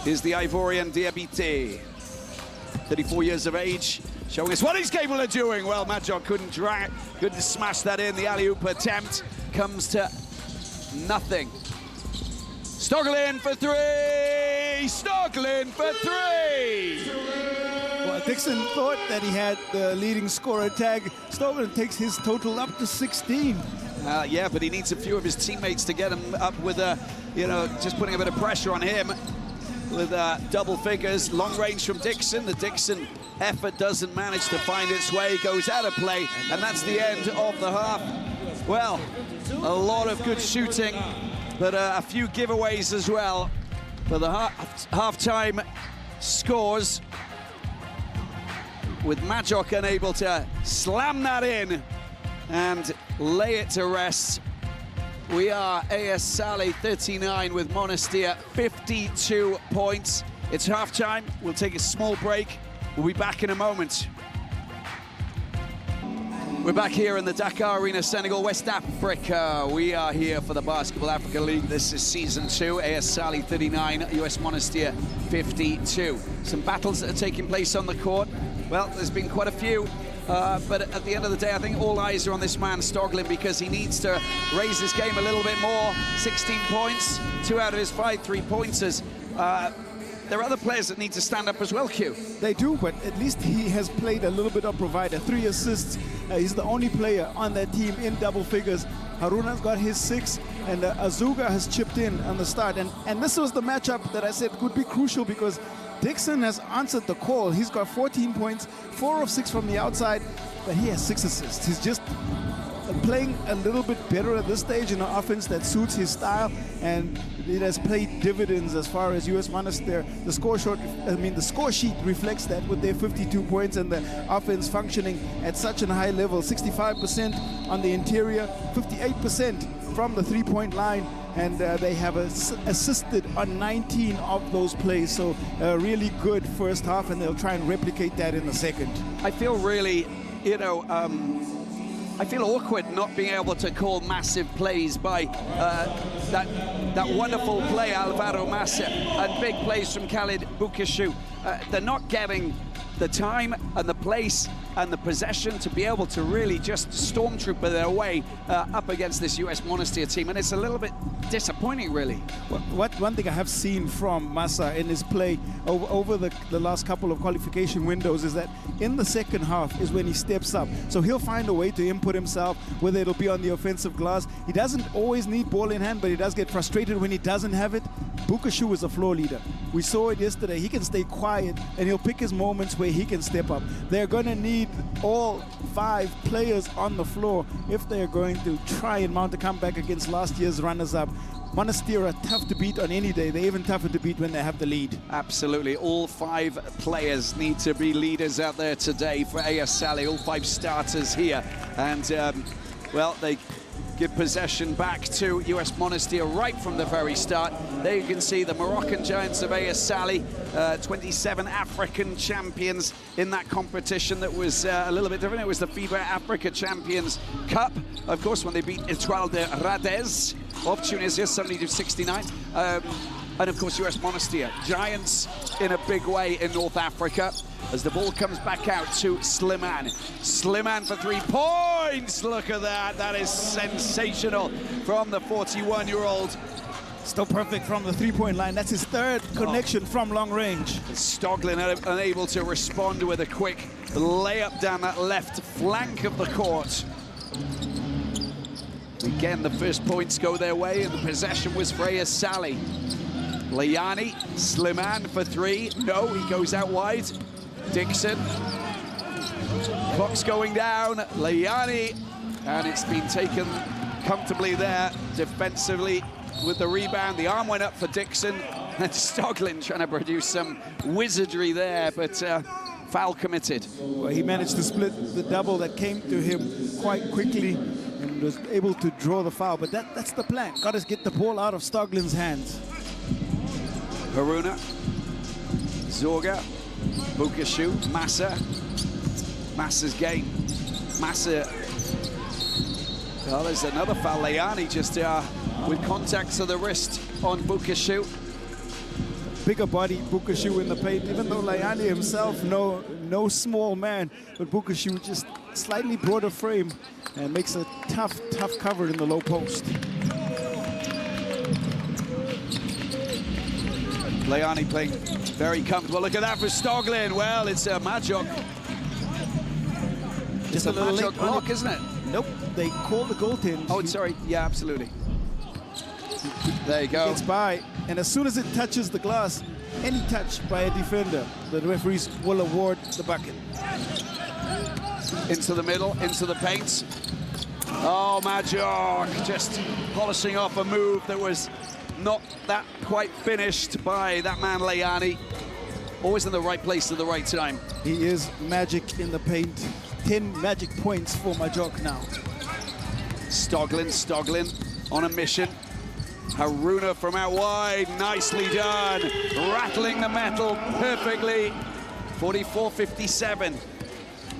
Here's the Ivorian Diabite, 34 years of age, showing us what he's capable of doing. Well, Majok couldn't smash that in. The alley-oop attempt comes to nothing. Stoglin for 3. Stoglin for three. Well, Dixon thought that he had the leading scorer tag. Stoglin takes his total up to 16. Yeah, but he needs a few of his teammates to get him up with, just putting a bit of pressure on him with double figures. Long range from Dixon. The Dixon effort doesn't manage to find its way, goes out of play, and that's the end of the half. Well, a lot of good shooting, but a few giveaways as well. For the half-time scores, with Majok unable to slam that in and lay it to rest. We are AS Salé 39 with Monastir 52 points. It's half-time. We'll take a small break. We'll be back in a moment. We're back here in the Dakar Arena, Senegal, West Africa. We are here for the Basketball Africa League. This is season 2, AS Salé 39, US Monastir 52. Some battles that are taking place on the court. Well, there's been quite a few, but at the end of the day, I think all eyes are on this man, Stoglin, because he needs to raise his game a little bit more. 16 points, 2 out of his 5 3-pointers. There are other players that need to stand up as well, Q. They do, but at least he has played a little bit of provider. 3 assists. He's the only player on that team in double figures. Haruna's got his 6, and Azuga has chipped in on the start. And this was the matchup that I said could be crucial because Dixon has answered the call. He's got 14 points, 4 of 6 from the outside, but he has 6 assists. He's just playing a little bit better at this stage in an offense that suits his style, and it has paid dividends as far as US Monastir. The score sheet reflects that with their 52 points and the offense functioning at such a high level. 65% on the interior, 58% from the 3-point line, and they have assisted on 19 of those plays. So a really good first half, and they'll try and replicate that in the second. I feel really, I feel awkward not being able to call massive plays by that wonderful play, Alvaro Massa, and big plays from Khalid Boukashou. They're not getting the time and the place and the possession to be able to really just stormtrooper their way up against this US Monastir team, and it's a little bit disappointing, really. One thing I have seen from Massa in his play over the last couple of qualification windows is that in the second half is when he steps up. So he'll find a way to input himself, whether it'll be on the offensive glass. He doesn't always need ball in hand, but he does get frustrated when he doesn't have it. Boukashou is a floor leader. We saw it yesterday. He can stay quiet, and he'll pick his moments where he can step up. They're going to need all 5 players on the floor if they're going to try and mount a comeback against last year's runners-up. Monastir are tough to beat on any day. They're even tougher to beat when they have the lead. Absolutely. All 5 players need to be leaders out there today for AS Salé. All 5 starters here. And, well, they give possession back to US Monastir right from the very start. There you can see the Moroccan Giants of AS Salé, 27 African champions in that competition that was a little bit different. It was the FIBA Africa Champions Cup, of course, when they beat Etoile de Radez of Tunisia, 70-69. And of course, US Monastir, giants in a big way in North Africa. As the ball comes back out to Slimane. Slimane for 3 points. Look at that. That is sensational from the 41-year-old. Still perfect from the 3-point line. That's his 3rd connection from long range. Stoglin unable to respond with a quick layup down that left flank of the court. Again, the first points go their way, and the possession was for AS Salé. Layani, Slimane for 3. No, he goes out wide. Dixon. Clock's going down. Layani, and it's been taken comfortably there defensively with the rebound. The arm went up for Dixon, and Stoglin trying to produce some wizardry there, but foul committed. Well, he managed to split the double that came to him quite quickly and was able to draw the foul, but that's the plan. Got to get the ball out of Stoglin's hands. Haruna, Zorga, Boukashou, Massa's game. Massa, well, there's another foul. Layani just with contact to the wrist on Boukashou. Bigger body Boukashou in the paint, even though Layani himself, no small man, but Boukashou just slightly broader frame and makes a tough cover in the low post. Layani playing very comfortable. Look at that for Stoglin. Well, it's Majok. Just a little Majok block, isn't it? Nope, they call the goaltend. Oh, sorry. Yeah, absolutely. There you go. Gets by, and as soon as it touches the glass, any touch by a defender, the referees will award the bucket. Into the middle, into the paint. Oh, Majok just polishing off a move that was not that quite finished by that man Layani. Always in the right place at the right time. He is magic in the paint. 10 magic points for Majok now. Stoglin on a mission. Haruna from out wide, nicely done. Rattling the metal perfectly. 44-57.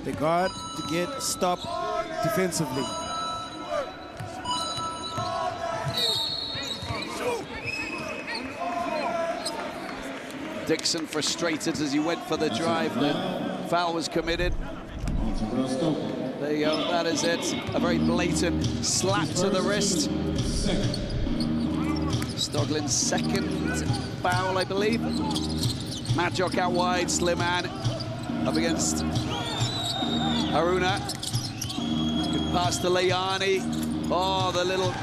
They got to get stopped defensively. Dixon frustrated as he went for the drive. The foul was committed. There you go, that is it. A very blatant slap to the wrist. Stoglin's second foul, I believe. Majok out wide, Sliman up against Haruna. Good pass to Layani. Oh, the little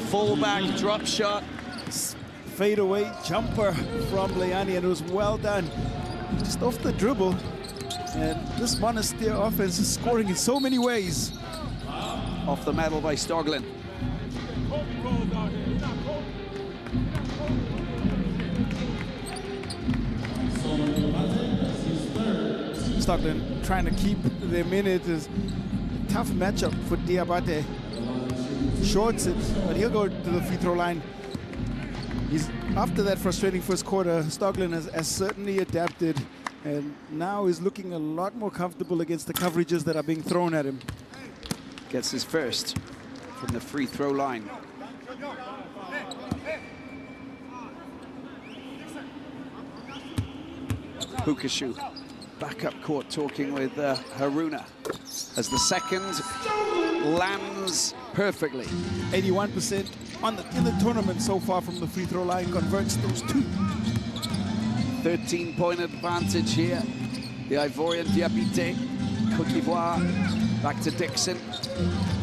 fullback drop shot. Fadeaway jumper from Layani, and it was well done. Just off the dribble. And this Monastir offense is scoring in so many ways. Off the medal by Stoglin. Stoglin trying to keep their minute. Is a tough matchup for Diabate. Shorts it, but he'll go to the free throw line. After that frustrating first quarter, Stoglin has certainly adapted, and now is looking a lot more comfortable against the coverages that are being thrown at him. Gets his first from the free throw line. Bukashu back up court talking with Haruna as the second lands perfectly. 81% in the tournament so far from the free throw line, converts those two. 13-point advantage here. The Ivorian Diabite, Côte d'Ivoire, back to Dixon.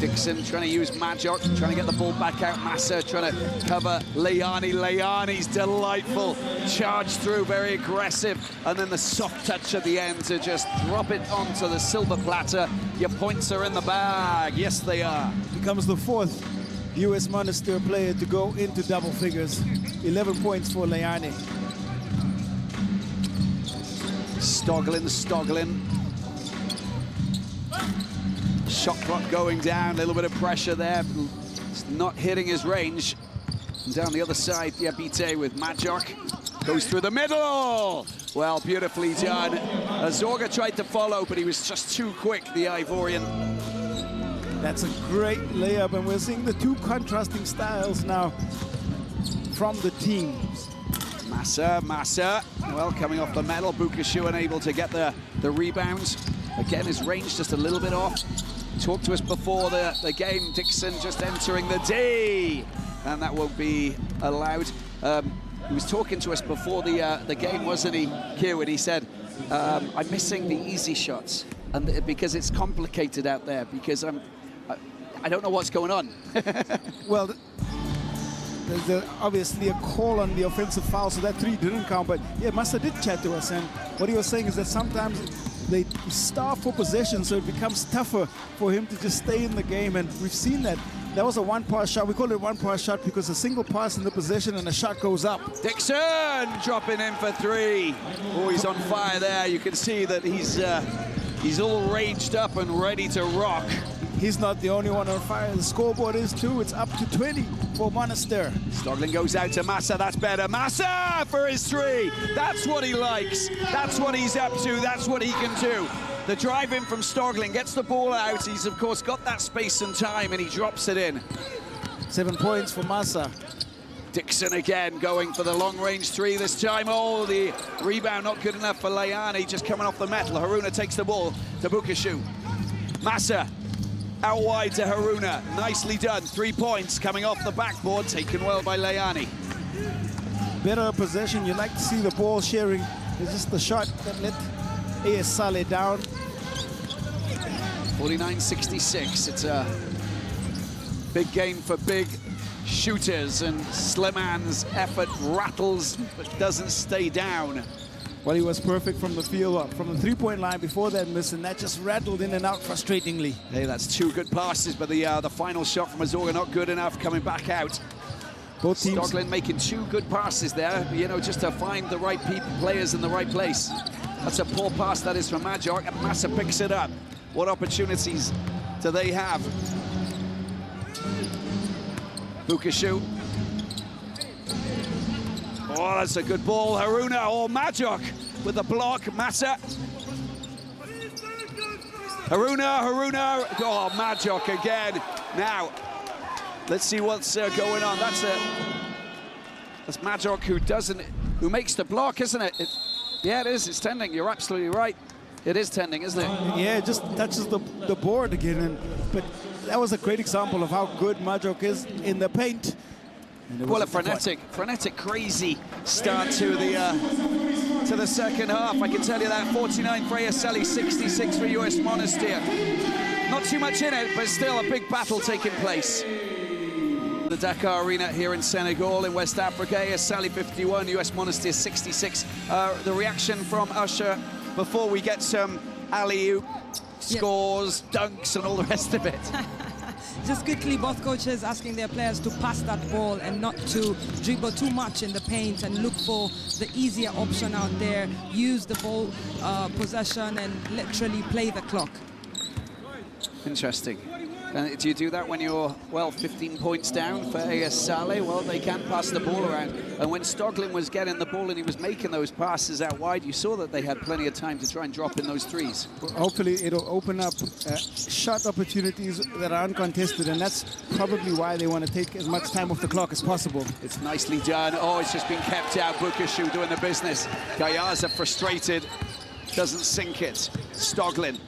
Dixon trying to use Majok, trying to get the ball back out. Massa trying to cover Layani. Layani's delightful. Charge through, very aggressive. And then the soft touch at the end to just drop it onto the silver platter. Your points are in the bag. Yes, they are. Becomes the fourth US Monastir player to go into double figures. 11 points for Layani. Stoglin. Shot clock going down, a little bit of pressure there. It's not hitting his range. And down the other side, Diabite with Majok. Goes through the middle. Well, beautifully done. Azorga tried to follow, but he was just too quick, the Ivorian. That's a great layup, and we're seeing the two contrasting styles now from the teams. Massa, well, coming off the metal. Bukashu unable to get the rebound. Again, his range just a little bit off. Talked to us before the game. Dixon just entering the D, and that won't be allowed. He was talking to us before the game, wasn't he, Kieran? He said, I'm missing the easy shots, and because it's complicated out there, because I don't know what's going on. Well, there's obviously a call on the offensive foul, so that three didn't count. But yeah, Massa did chat to us, and what he was saying is that sometimes they starve for possession, so it becomes tougher for him to just stay in the game, and we've seen that. That was a one-pass shot. We call it a one-pass shot because a single pass in the possession and a shot goes up. Dixon dropping in for three. Oh, he's on fire there. You can see that he's all raged up and ready to rock. He's not the only one on fire. The scoreboard is too. It's up to 20 for Monastir. Stoglin goes out to Massa. That's better. Massa for his three. That's what he likes. That's what he's up to. That's what he can do. The drive in from Stoglin gets the ball out. He's, of course, got that space and time, and he drops it in. 7 points for Massa. Dixon again going for the long-range three this time. Oh, the rebound not good enough for Layani, just coming off the metal. Haruna takes the ball to Bukashu. Massa out wide to Haruna. Nicely done. 3 points coming off the backboard, taken well by Layani. better possession. You like to see the ball sharing. It's just the shot that let AS Salé down. 49-66. It's a big game for big shooters, and Slimani's effort rattles but doesn't stay down. Well, he was perfect from the field, from the three-point line before that miss, and that just rattled in and out frustratingly. Hey, that's two good passes, but the final shot from Azorga not good enough, coming back out. Both teams. Stoglin making two good passes there, you know, just to find the right players in the right place. That's a poor pass, that is, from Majok, and Massa picks it up. What opportunities do they have? Bukashu. Oh, that's a good ball. Haruna or Majok with the block. Massa. Haruna. Oh, Majok again. Now, let's see what's going on. That's Majok who makes the block, isn't it? Yeah, it is. It's tending. You're absolutely right. It is tending, isn't it? Yeah, it just touches the board again. But that was a great example of how good Majok is in the paint. Well, a frenetic, crazy start to the second half. I can tell you that. 49 for AS Salé, 66 for US Monastir. Not too much in it, but still a big battle taking place. The Dakar Arena here in Senegal, in West Africa. AS Salé 51, US Monastir 66. The reaction from Usher before we get some alley-oop scores, dunks, and all the rest of it. Just quickly, both coaches asking their players to pass that ball and not to dribble too much in the paint and look for the easier option out there. Use the ball possession and literally play the clock. Interesting. Do you do that when you're, well, 15 points down for AS Salé? Well, they can pass the ball around. And when Stoglin was getting the ball and he was making those passes out wide, you saw that they had plenty of time to try and drop in those threes. Well, hopefully it'll open up shot opportunities that are uncontested, and that's probably why they want to take as much time off the clock as possible. It's nicely done. Oh, it's just been kept out. Bukashu doing the business. Gayaza frustrated. Doesn't sink it. Stoglin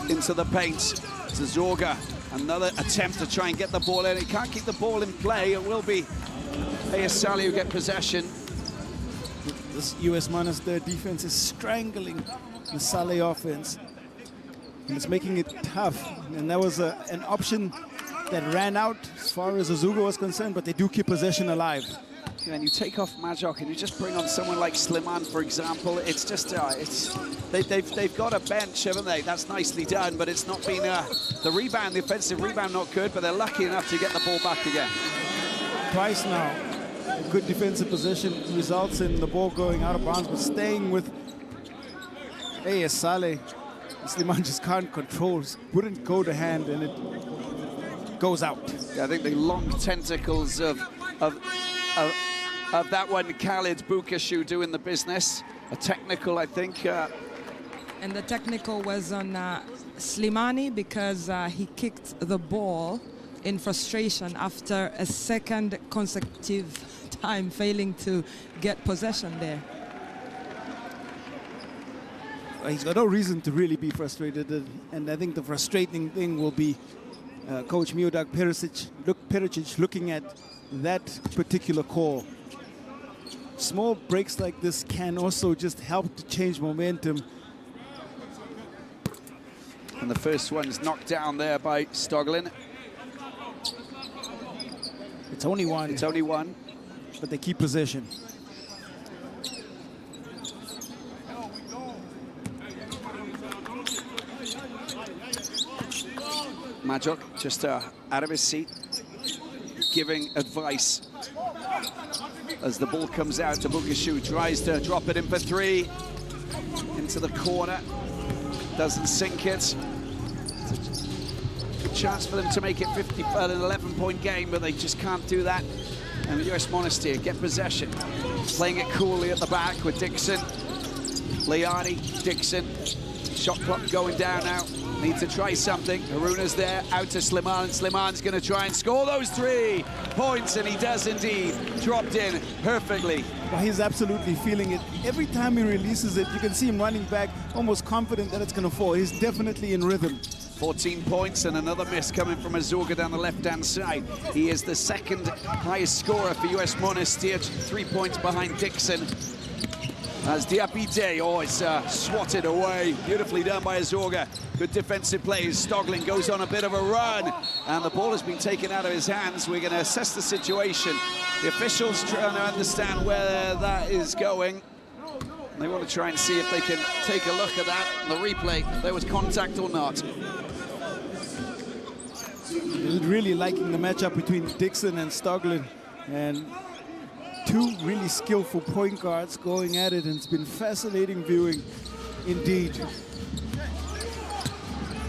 into the paint. Zorga, another attempt to try and get the ball in. He can't keep the ball in play. It will be AS Salé who get possession. This US Monastir defense is strangling the Salé offense, and it's making it tough. And that was an option that ran out as far as Azuga was concerned, but they do keep possession alive. And you take off Majok and you just bring on someone like Sliman, for example. It's just, they've got a bench, haven't they? That's nicely done, but it's not been the rebound, the offensive rebound, not good, but they're lucky enough to get the ball back again. Twice now, a good defensive position results in the ball going out of bounds, but staying with AS Salé. Sliman just can't control, wouldn't go to hand, and it goes out. Yeah, I think the long tentacles of that one, Khalid Bukashu doing the business. A technical, I think. And the technical was on Slimani because he kicked the ball in frustration after a second consecutive time failing to get possession there. He's got no reason to really be frustrated, and I think the frustrating thing will be Coach Miodrag Perisic looking at that particular call. Small breaks like this can also just help to change momentum. And the first one's knocked down there by Stoglin. It's only one. It's only one. But they keep possession. Majok just out of his seat, giving advice as the ball comes out to Bukashu. Tries to drop it in for three. Into the corner. Doesn't sink it. Good chance for them to make it an 11-point game, but they just can't do that. And US Monastir get possession. Playing it coolly at the back with Dixon. Liani, Dixon. Shot clock going down now. Need to try something. Haruna's there, out to Sliman. Sliman's going to try and score those 3 points, and he does indeed. Dropped in perfectly. Well, he's absolutely feeling it. Every time he releases it, you can see him running back, almost confident that it's going to fall. He's definitely in rhythm. 14 points and another miss coming from Azorga down the left-hand side. He is the second highest scorer for US Monastir, 3 points behind Dixon. As Diapite, it's swatted away. Beautifully done by Azorga. Good defensive play. Stoglin goes on a bit of a run, and the ball has been taken out of his hands. We're going to assess the situation. The officials trying to understand where that is going. They want to try and see if they can take a look at that, the replay, if there was contact or not. Really liking the matchup between Dixon and Stoglin, and two really skillful point guards going at it, and it's been fascinating viewing indeed.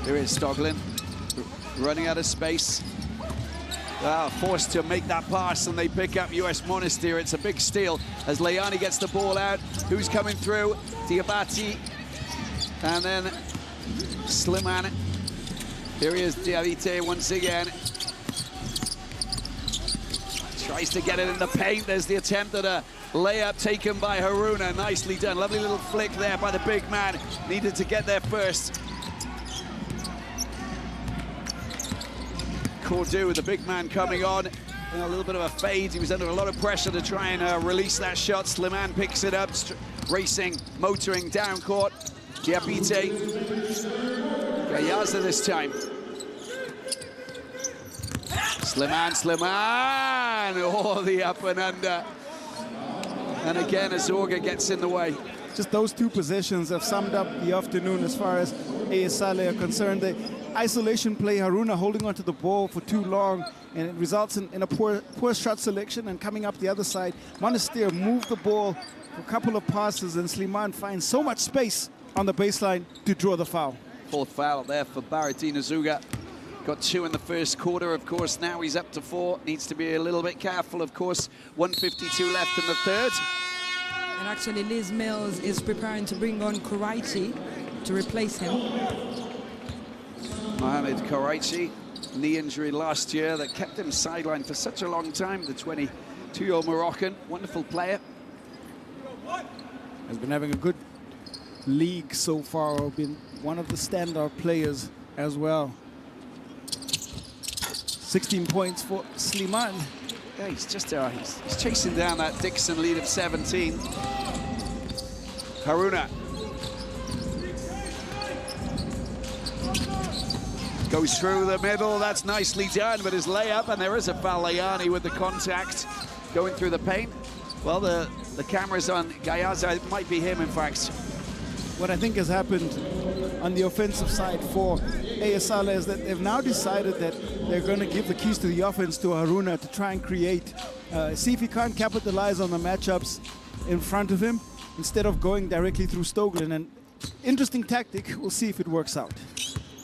Here is Stoglin, running out of space. Forced to make that pass, and they pick up US Monastir. It's a big steal as Layani gets the ball out. Who's coming through? Diabati, and then Sliman. Here he is, Diabate once again. Tries to get it in the paint. There's the attempt at a layup taken by Haruna. Nicely done. Lovely little flick there by the big man. Needed to get there first. Cordu, the big man coming on. A little bit of a fade. He was under a lot of pressure to try and release that shot. Sliman picks it up, racing, motoring down court. Diapite. Gayaza this time. Sliman. Oh, the up and under. And again, Azorga gets in the way. Just those two possessions have summed up the afternoon as far as AS Salé are concerned. The isolation play, Haruna holding onto the ball for too long, and it results in a poor shot selection and coming up the other side. Monastir moved the ball for a couple of passes, and Sliman finds so much space on the baseline to draw the foul. Fourth foul there for Baratin Azuga. Got 2 in the first quarter, of course. Now he's up to 4. Needs to be a little bit careful, of course. 1:52 left in the third. And actually, Liz Mills is preparing to bring on Kuraichi to replace him. Mohamed Kuraichi, knee injury last year that kept him sidelined for such a long time. The 22-year-old Moroccan, wonderful player. Has been having a good league so far, been one of the standout players as well. 16 points for Sliman. Yeah, he's just he's chasing down that Dixon lead of 17. Haruna goes through the middle. That's nicely done, but his layup, and there is a foul. Layani with the contact going through the paint. Well, the camera's on Gayaza. It might be him, in fact. What I think has happened on the offensive side for AS Salé is that they've now decided that they're going to give the keys to the offense to Haruna to try and create, see if he can't capitalize on the matchups in front of him instead of going directly through Stoglin. And interesting tactic. We'll see if it works out.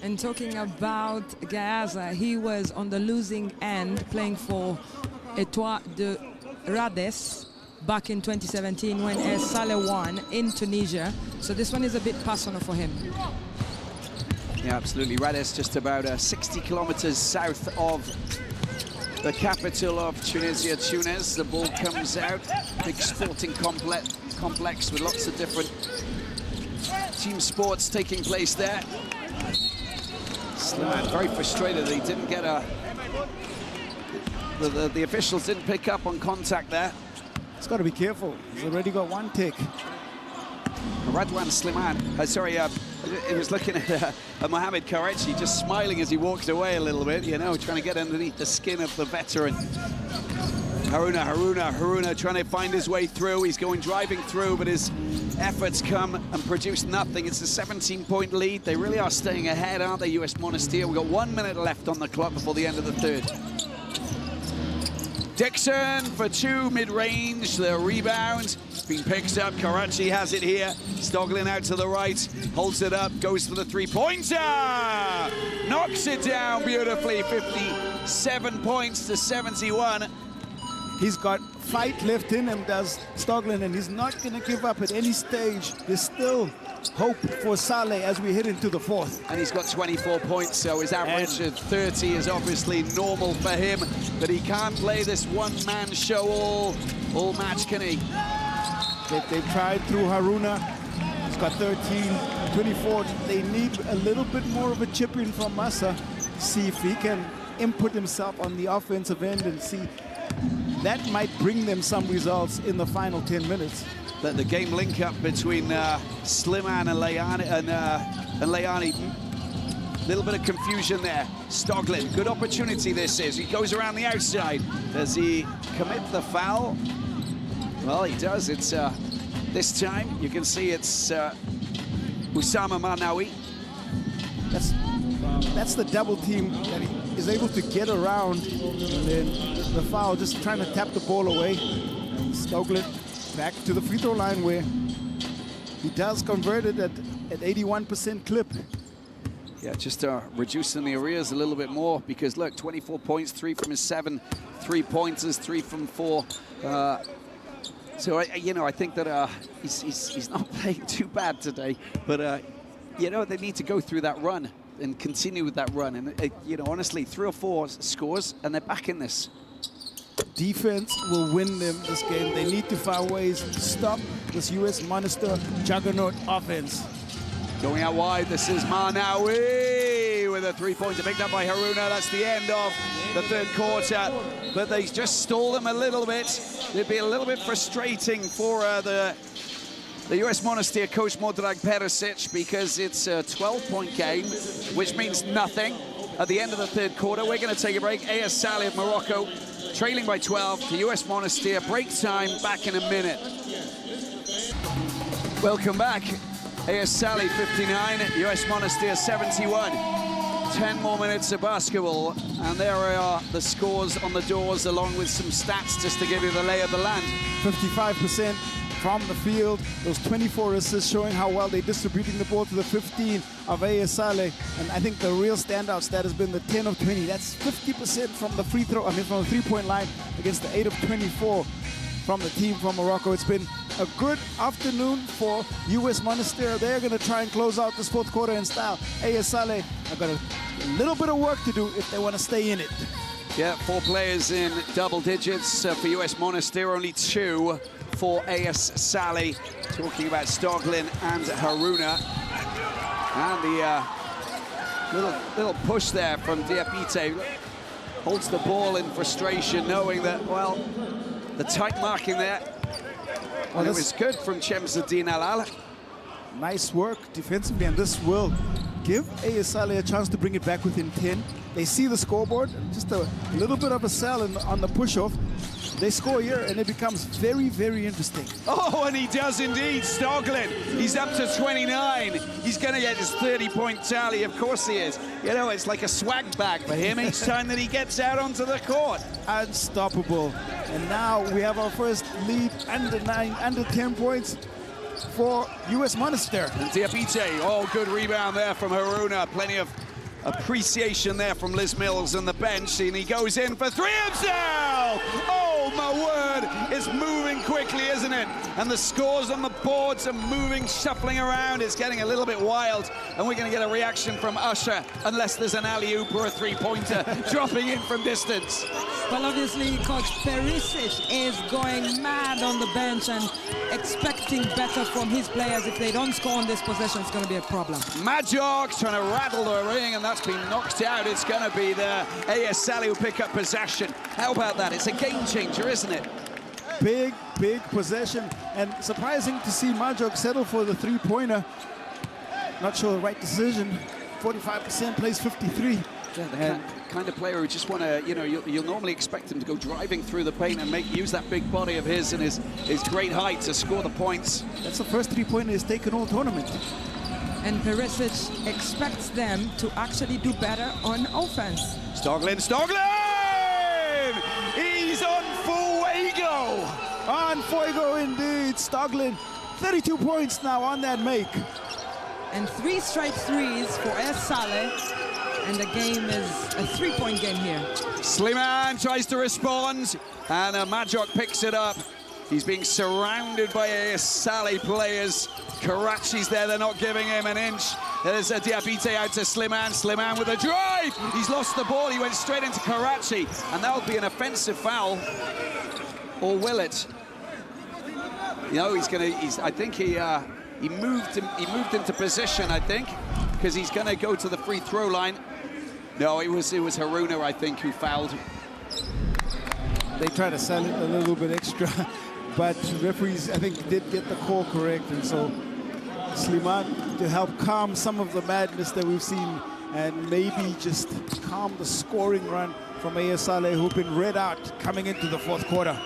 And talking about Gayaza, he was on the losing end playing for Etoile de Rades back in 2017 when AS Salé won in Tunisia. So this one is a bit personal for him. Yeah, absolutely. Rades just about 60 kilometers south of the capital of Tunisia, Tunis. The ball comes out. Big sporting complex with lots of different team sports taking place there. Sliman very frustrated that he didn't get the officials didn't pick up on contact there. He's got to be careful. He's already got one tick. Radwan Sliman, he was looking at Mohamed Kuraichi, just smiling as he walked away a little bit, you know, trying to get underneath the skin of the veteran. Haruna trying to find his way through. He's going driving through, but his efforts come and produce nothing. It's a 17-point lead. They really are staying ahead, aren't they, US Monastir? We've got 1 minute left on the clock before the end of the third. Dixon for 2, mid-range, the rebound. It's been picked up, Kuraichi has it here. Stoglin out to the right, holds it up, goes for the three-pointer! Knocks it down beautifully, 57 points to 71. He's got fight left in him, does Stoglin, and he's not going to give up at any stage. There's still hope for Salé as we head into the fourth. And he's got 24 points, so his average of 30 is obviously normal for him, but he can't play this one-man show all match, can he? They've tried through Haruna. He's got 13, 24. They need a little bit more of a chip in from Massa. See if he can input himself on the offensive end and see that might bring them some results in the final 10 minutes. The game link up between Slimane and Layani. Little bit of confusion there. Stoglin, good opportunity this is. He goes around the outside. Does he commit the foul? Well, he does. It's this time you can see it's Oussama Manawi. That's the double team that he is able to get around, and then the foul, just trying to tap the ball away. And Stoglin back to the free throw line where he does convert it at 81% clip. Yeah, just reducing the arrears a little bit more because look, 24 points, 3 from his 7 3-pointers, 3 from 4. So I think that he's not playing too bad today, but you know, they need to go through that run and continue with that run. And you know, honestly, 3 or 4 scores and they're back in this. Defense will win them this game. They need to find ways to stop this US Monastir juggernaut offense. Going out wide, this is Manawi with a 3-pointer picked up by Haruna. That's the end of the third quarter, but they just stall them a little bit. It'd be a little bit frustrating for the US Monastir coach Modrag Perisic because it's a 12-point game, which means nothing at the end of the third quarter. We're going to take a break. AS Salé of Morocco trailing by 12 to US Monastir. Break time, back in a minute. Welcome back. AS Salé 59, US Monastir 71. 10 more minutes of basketball, and there are the scores on the doors along with some stats just to give you the lay of the land. 55% from the field, those 24 assists showing how well they're distributing the ball to the 15 of AS Salé. And I think the real standout stat has been the 10 of 20. That's 50% from the free throw, from the 3-point line against the 8 of 24 from the team from Morocco. It's been a good afternoon for US Monastir. They're going to try and close out this fourth quarter in style. AS Salé have got a little bit of work to do if they want to stay in it. Yeah, 4 players in double digits for US Monastir, only 2 for AS Salé. Talking about Stoglin and Haruna. And the little push there from Diabite. Holds the ball in frustration, knowing that, well, the tight marking there. Well, it was good from Chemzuddin Al. Nice work defensively, and this will give AS Salé a chance to bring it back within 10. They see the scoreboard, just a little bit of a sell on the push-off. They score here, and it becomes very, very interesting. Oh, and he does indeed, Stoglin. He's up to 29. He's going to get his 30-point tally. Of course he is. You know, it's like a swag bag for him each time that he gets out onto the court. Unstoppable. And now we have our first lead under 10 points for US Monastir. And Diabite, oh, good rebound there from Haruna. Plenty of appreciation there from Liz Mills on the bench, and he goes in for 3 himself! Oh my word, it's moving quickly, isn't it? And the scores on the boards are moving, shuffling around. It's getting a little bit wild, and we're going to get a reaction from Usher unless there's an alley-oop or a 3-pointer dropping in from distance. Well, obviously, Coach Perisic is going mad on the bench and expecting better from his players. If they don't score on this possession, it's going to be a problem. Majok trying to rattle the ring, and that's been knocked out. It's going to be the AS Salé who pick up possession. How about that? It's a game changer, isn't it? Big, big possession, and surprising to see Majok settle for the 3-pointer. Not sure the right decision. 45%, plays 53. Yeah, the kind of player who just want to, you know, you'll normally expect him to go driving through the paint and use that big body of his and his great height to score the points. That's the first 3-pointer he's taken all tournament. And Perisic expects them to actually do better on offense. Stoglin! He's on fuego! On fuego indeed, Stoglin. 32 points now on that make. And 3 straight threes for AS Salé. And the game is a 3-point game here. Slimane tries to respond, and Majok picks it up. He's being surrounded by AS Salé players. Karachi's there, they're not giving him an inch. There's a Diabite out to Slimane. Slimane with a drive. He's lost the ball. He went straight into Karachi, and that'll be an offensive foul. Or will it? You know, I think he He moved into position, I think, because he's going to go to the free throw line. No, it was Haruna, I think, who fouled. They tried to sell it a little bit extra, but referees, I think, did get the call correct. And so Slimane, to help calm some of the madness that we've seen and maybe just calm the scoring run from AS Salé, who've been red out coming into the fourth quarter.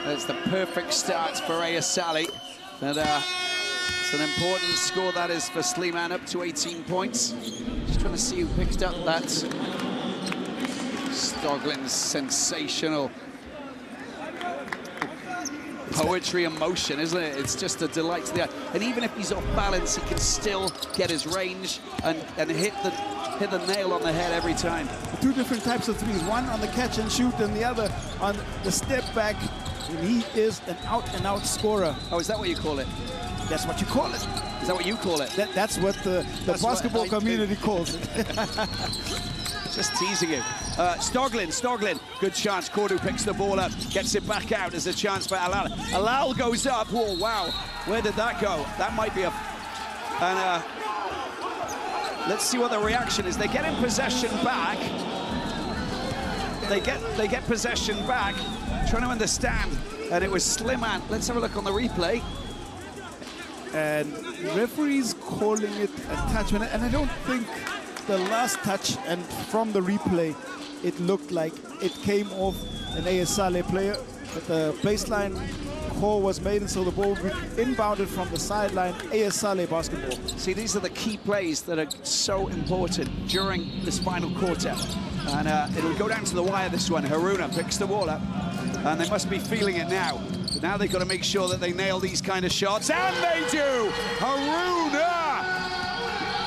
That's the perfect start for AS Salé. And it's an important score, that is, for Slimane, up to 18 points. Just trying to see who picked up that. Stoglin's sensational poetry and motion, isn't it? It's just a delight to the eye. And even if he's off balance, he can still get his range and hit the nail on the head every time. Two different types of threes, one on the catch and shoot and the other on the step back. And he is an out-and-out scorer. Oh, is that what you call it? That's what you call it. Is that what you call it? That's what the basketball community calls it. Just teasing him. Stoglin, good chance. Cordu picks the ball up, gets it back out. There's a chance for Alal. Alal goes up. Oh, wow. Where did that go? That might be a... And let's see what the reaction is. They get in possession back. They get possession back. Trying to understand. And it was Slimane. Let's have a look on the replay. And referees calling it a touch. And I don't think the last touch, and from the replay, it looked like it came off an AS Salé player, but the baseline call was made, and so the ball inbounded from the sideline. AS Salé basketball. See, these are the key plays that are so important during this final quarter. And it'll go down to the wire, this one. Haruna picks the ball up, and they must be feeling it now. But now they've got to make sure that they nail these kind of shots, and they do! Haruna!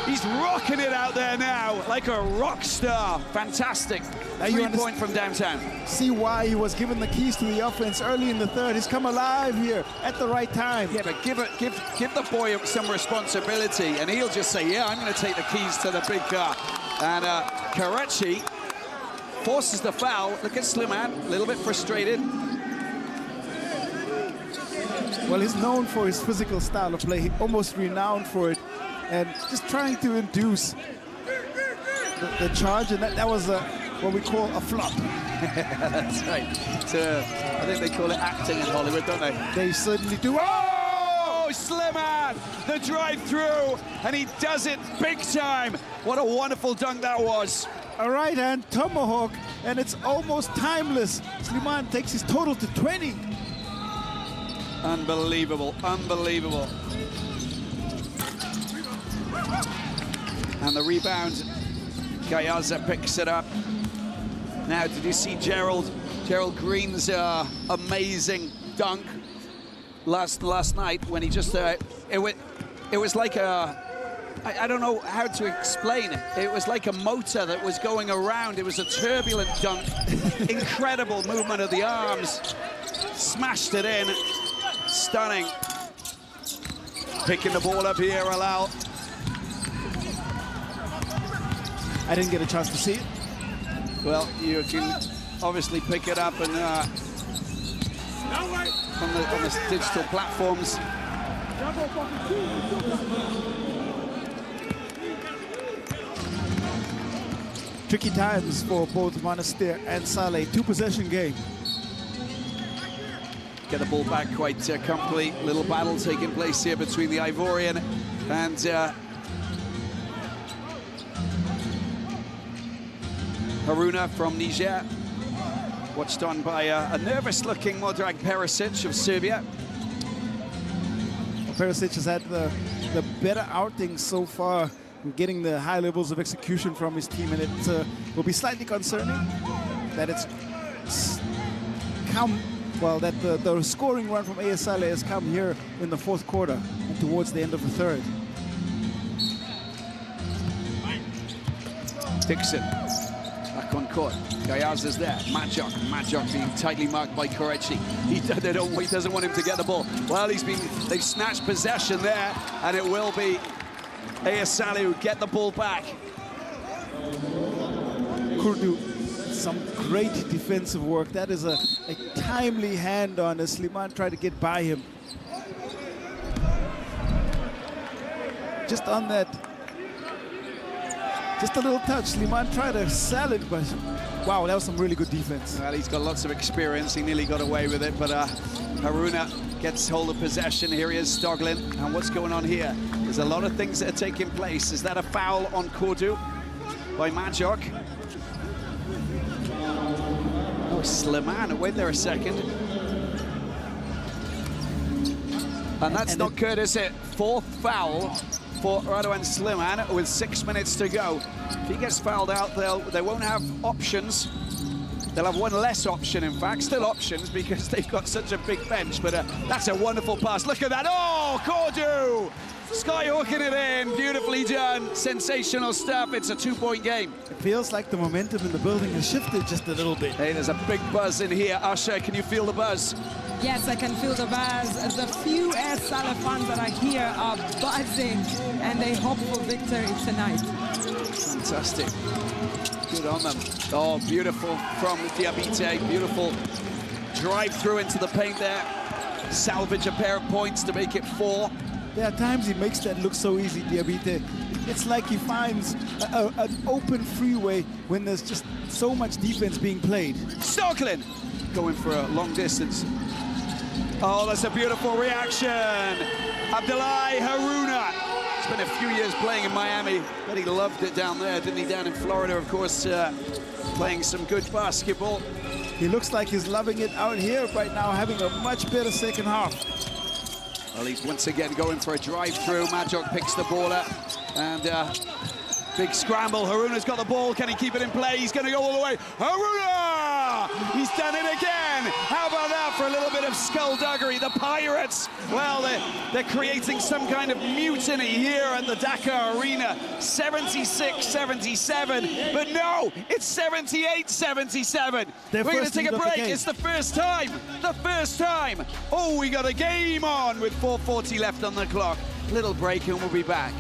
He's rocking it out there now, like a rock star. Fantastic. Three-point from downtown. See why he was given the keys to the offense early in the third. He's come alive here at the right time. Yeah, but give the boy some responsibility, and he'll just say, yeah, I'm going to take the keys to the big car. And Karachi forces the foul. Look at Slimane, a little bit frustrated. Well, he's known for his physical style of play. He's almost renowned for it. And just trying to induce the charge, and that was what we call a flop. That's right. So, I think they call it acting in Hollywood, don't they? They certainly do. Oh, Slimane, the drive through, and he does it big time. What a wonderful dunk that was. A right-hand tomahawk, and it's almost timeless. Slimane takes his total to 20. Unbelievable, unbelievable. And the rebound, Gayaza picks it up. Now, did you see Gerald Green's amazing dunk last night when he just, it was like I don't know how to explain it. It was like a motor that was going around. It was a turbulent dunk. Incredible movement of the arms. Smashed it in. Stunning. Picking the ball up here, Alal. I didn't get a chance to see it. Well, you can obviously pick it up and on the digital platforms. Tricky times for both Monastir and Salé. Two-possession game. Get the ball back quite comfortably. Little battle taking place here between the Ivorian and Haruna from Niger. Watched on by a nervous-looking Modrag Perisic of Serbia. Perisic has had the better outing so far, getting the high levels of execution from his team, and it will be slightly concerning that it's come, well, that the scoring run from AS Salé has come here in the fourth quarter and towards the end of the third. Dixon back on court. Gayaza's there. Majok being tightly marked by Korechi. He doesn't want him to get the ball. Well, they've snatched possession there, and it will be AS Salé who get the ball back. Kurdu, some great defensive work. That is a timely hand on as Slimane tried to get by him. just on that, just a little touch. Slimane tried to sell it, but wow, that was some really good defense. Well, he's got lots of experience. He nearly got away with it, but Haruna gets hold of possession. Here he is, Stoglin. And what's going on here? There's a lot of things that are taking place. Is that a foul on Kordu by Majok? Oh, Slimane, wait there a second. And that's not good, is it? Fourth foul for Radwan Slimane with 6 minutes to go. If he gets fouled out, they won't have options. They'll have one less option, in fact. Still options because they've got such a big bench, but that's a wonderful pass. Look at that. Oh, Kordu! Skyhooking it in. Beautifully done. Sensational stuff. It's a 2-point game. It feels like the momentum in the building has shifted just a little bit. Hey, there's a big buzz in here. Asha, can you feel the buzz? Yes, I can feel the buzz. The few Salé fans that are here are buzzing, and they hope for victory tonight. Fantastic. Good on them. Oh, beautiful from Diabite. Beautiful drive through into the paint there. Salvage a pair of points to make it 4. There are times he makes that look so easy, Diabite. It's like he finds an open freeway when there's just so much defense being played. Stoglin going for a long distance. Oh, that's a beautiful reaction. Abdullahi Haruna. Spent a few years playing in Miami, but he loved it down there, didn't he? Down in Florida, of course, playing some good basketball. He looks like he's loving it out here right now, having a much better second half. Well, he's once again going for a drive-through. Majok picks the ball up, and big scramble. Haruna's got the ball. Can he keep it in play? He's going to go all the way. Haruna! He's done it again. How about that for a little bit of skullduggery? The Pirates, well, they're creating some kind of mutiny here at the Dakar Arena. 76-77, but no, it's 78-77. We're going to take a break. It's the first time. The first time. Oh, we got a game on with 4:40 left on the clock. Little break and we'll be back.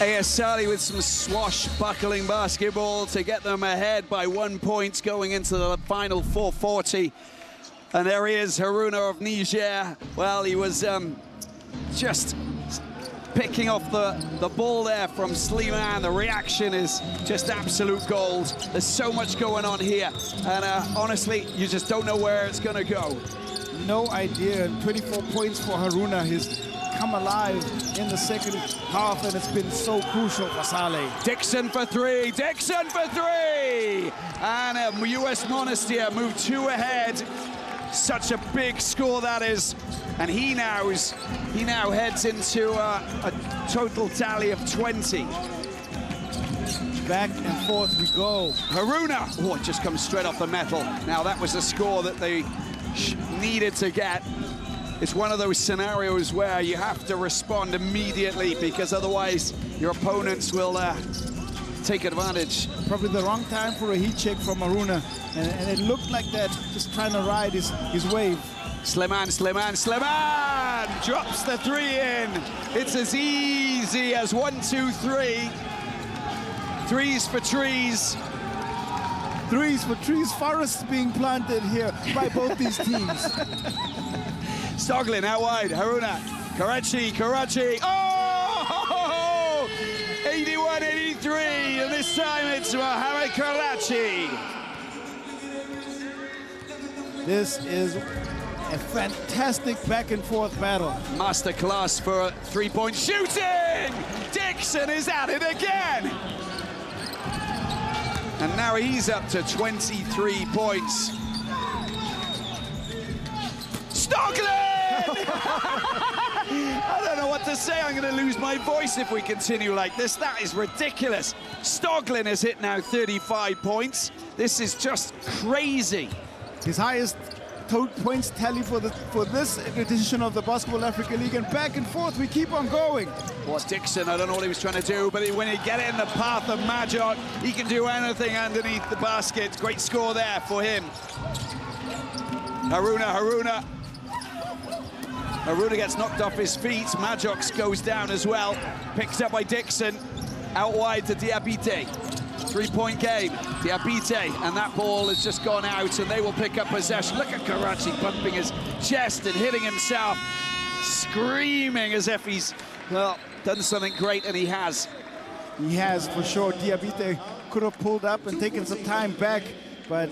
Salé with some swashbuckling basketball to get them ahead by 1 point going into the final 4:40. And there he is, Haruna of Niger. Well, he was just picking off the ball there from Slimane. The reaction is just absolute gold. There's so much going on here. And honestly, you just don't know where it's going to go. No idea. 24 points for Haruna. He's come alive in the second half, and it's been so crucial for Salé. Dixon for 3. Dixon for 3. And US Monastir moved 2 ahead. Such a big score that is. And he now heads into a total tally of 20. Back and forth we go. Haruna, oh, it just comes straight off the metal. Now that was a score that they needed to get. It's one of those scenarios where you have to respond immediately because otherwise your opponents will take advantage. Probably the wrong time for a heat check from Haruna. And it looked like that, just trying to ride his wave. Slimane drops the 3 in. It's as easy as 1, 2, 3. Threes for trees. Threes for trees. Forests being planted here by both these teams. Stoglin out wide. Haruna. Karachi. Oh! 81-83. And this time it's Mohamed Karachi. This is a fantastic back and forth battle. Masterclass for 3-point shooting. Dixon is at it again. And now he's up to 23 points. Stoglin! I don't know what to say. I'm going to lose my voice if we continue like this. That is ridiculous. Stoglin has hit now 35 points. This is just crazy. His highest points tally for this edition of the BAL-Africa League, and back and forth we keep on going. Well, Dixon, I don't know what he was trying to do, but when you get it in the path of Majok, he can do anything underneath the basket. Great score there for him. Haruna gets knocked off his feet. Majok goes down as well. Picked up by Dixon. Out wide to Diabite. 3-point game. Diabite, and that ball has just gone out, and they will pick up possession. Look at Karachi bumping his chest and hitting himself, screaming as if he's, well, done something great, and he has. He has, for sure. Diabite could have pulled up and taken some time back, but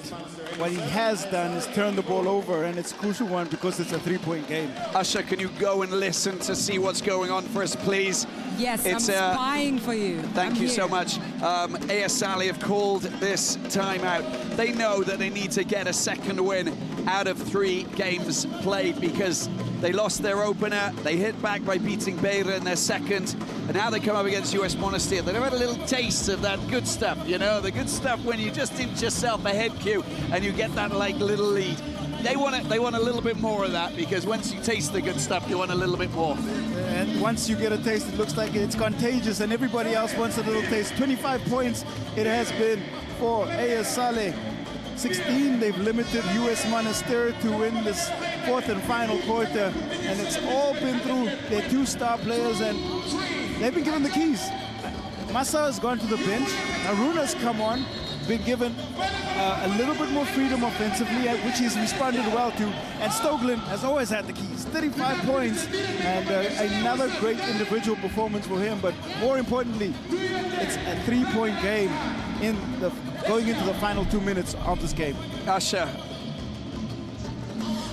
what he has done is turn the ball over, and it's a crucial one because it's a 3-point game. Usher, can you go and listen to see what's going on for us, please? Yes, I'm spying for you. Thank you so much. AS Salé have called this timeout. They know that they need to get a second win out of 3 games played because they lost their opener, they hit back by beating Beira in their second, and now they come up against US Monastir. They've had a little taste of that good stuff, you know, the good stuff when you just inch yourself ahead, Q, and you get that, like, little lead. They want a little bit more of that, because once you taste the good stuff, you want a little bit more. And once you get a taste, it looks like it's contagious, and everybody else wants a little taste. 25 points it has been for AS Salé. 16, they've limited US Monastir to win this 4th and final quarter, and it's all been through their 2 star players, and they've been given the keys. Massa has gone to the bench. Haruna's come on, been given a little bit more freedom offensively, which he's responded well to. And Stoglin has always had the keys. 35 points, and another great individual performance for him. But more importantly, it's a 3-point game going into the final 2 minutes of this game. Asha.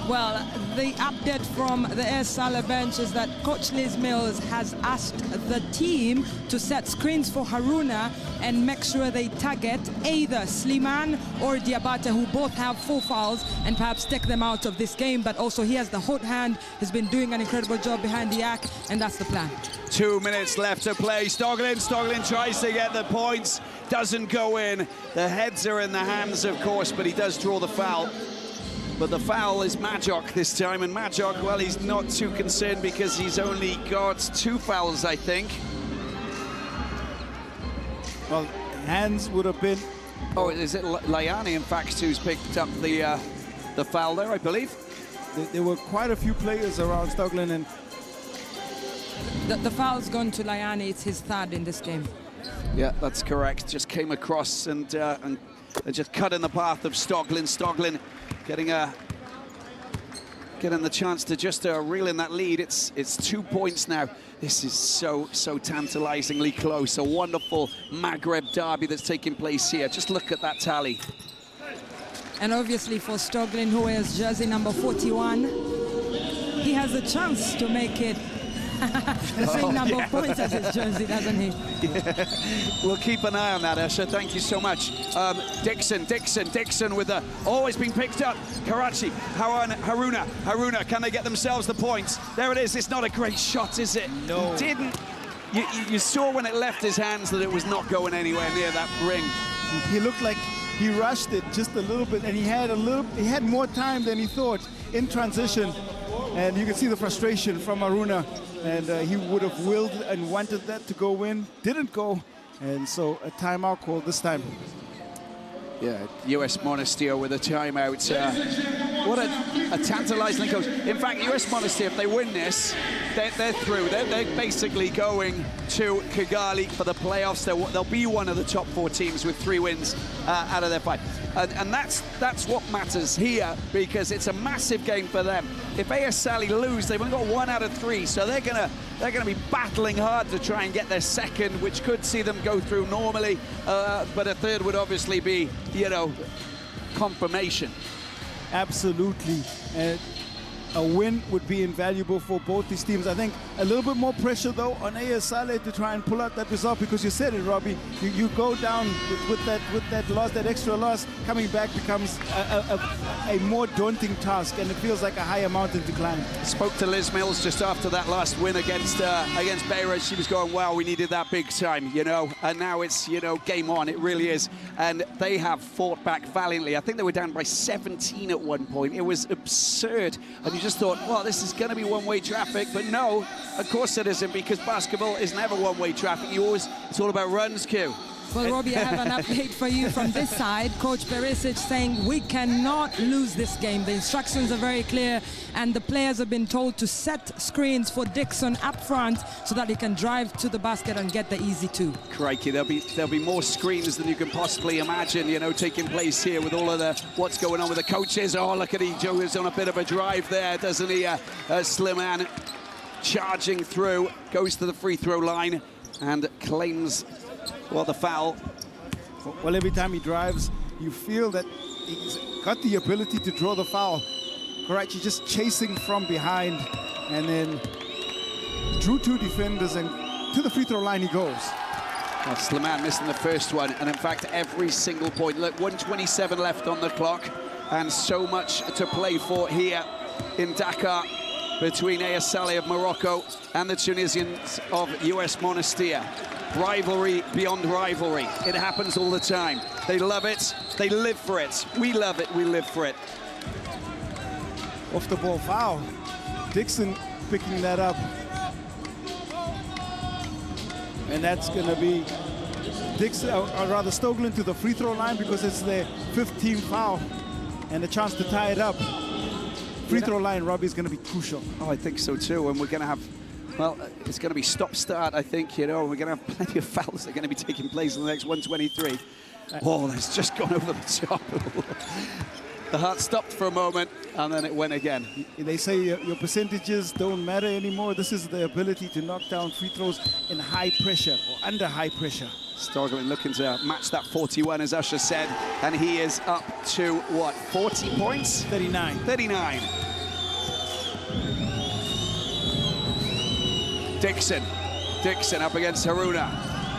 Well, the update from the AS Salé bench is that Coach Liz Mills has asked the team to set screens for Haruna and make sure they target either Sliman or Diabate, who both have 4 fouls, and perhaps take them out of this game. But also he has the hot hand, has been doing an incredible job behind the arc, and that's the plan. 2 minutes left to play. Stoglin tries to get the points, doesn't go in. The heads are in the hands, of course, but he does draw the foul. But the foul is Majok this time, and Majok, well, he's not too concerned because he's only got 2 fouls, I think. Well, hands would have been... Oh, is it Layani, in fact, who's picked up the foul there, I believe? There were quite a few players around Stoglin, and... The foul's gone to Layani. It's his 3rd in this game. Yeah, that's correct. Just came across and just cut in the path of Stoglin. Stoglin getting the chance to just reel in that lead. It's 2 points now. This is so tantalizingly close. A wonderful Maghreb derby that's taking place here. Just look at that tally. And obviously for Stoglin, who wears jersey number 41, he has a chance to make it the same number of points as his jersey, doesn't he? Yeah. We'll keep an eye on that, Asha. Thank you so much. Dixon with the always being picked up. Karachi, Haruna, can they get themselves the points? There it is. It's not a great shot, is it? No. He didn't. You saw when it left his hands that it was not going anywhere near that ring. He looked like he rushed it just a little bit, and he had more time than he thought in transition. And you can see the frustration from Haruna. And he would have willed and wanted that to go in, didn't go, and so a timeout call this time. Yeah, US Monastir with a timeout. What a tantalizing coach. In fact, US Monastir, if they win this, they're through. They're basically going to Kigali for the playoffs. They'll be one of the top 4 teams with 3 wins out of their 5. And that's what matters here, because it's a massive game for them. If AS Salé lose, they've only got 1 out of 3, so they're gonna be battling hard to try and get their second, which could see them go through normally, but a 3rd would obviously be, you know, confirmation. Absolutely. A win would be invaluable for both these teams. I think a little bit more pressure, though, on AS Salé to try and pull out that result, because you said it, Robbie. You go down with that loss, that extra loss. Coming back becomes a more daunting task, and it feels like a higher mountain to climb. Spoke to Liz Mills just after that last win against Beira. She was going, wow, we needed that big time, you know. And now it's, you know, game on. It really is. And they have fought back valiantly. I think they were down by 17 at one point. It was absurd. And you just thought, well, this is going to be one-way traffic, but no, of course it isn't, because basketball is never one-way traffic. It's all about runs, Q. Well, Robbie, I have an update for you from this side. Coach Perisic saying we cannot lose this game. The instructions are very clear, and the players have been told to set screens for Dixon up front so that he can drive to the basket and get the easy two. Crikey, there'll be more screens than you can possibly imagine, you know, taking place here with all of the what's going on with the coaches. Oh, look at Joe is on a bit of a drive there, doesn't he? Slimane charging through, goes to the free throw line and claims, well, the foul. Well, every time he drives, you feel that he's got the ability to draw the foul. Karachi just chasing from behind, and then drew two defenders, and to the free throw line he goes. Well, Slimane missing the first one, and in fact, every single point. Look, 1:27 left on the clock, and so much to play for here in Dakar between AS Salé of Morocco and the Tunisians of US Monastir. Rivalry beyond rivalry. It happens all the time. They love it, they live for it. We love it, we live for it. Off the ball foul. Dixon picking that up. And that's going to be Dixon, or rather Stoglin, to the free throw line because it's their 15th foul and a chance to tie it up. Free throw line, Robbie, is going to be crucial. Oh, I think so too. And we're going to have, well, it's going to be stop-start, I think, you know. We're going to have plenty of fouls that are going to be taking place in the next 1:23. Oh, that's just gone over the top. The heart stopped for a moment, and then it went again. They say your percentages don't matter anymore. This is the ability to knock down free throws in high pressure or under high pressure. Stoglin looking to match that 41, as Usher said, and he is up to, what, 40 points? 39. 39. Dixon up against Haruna.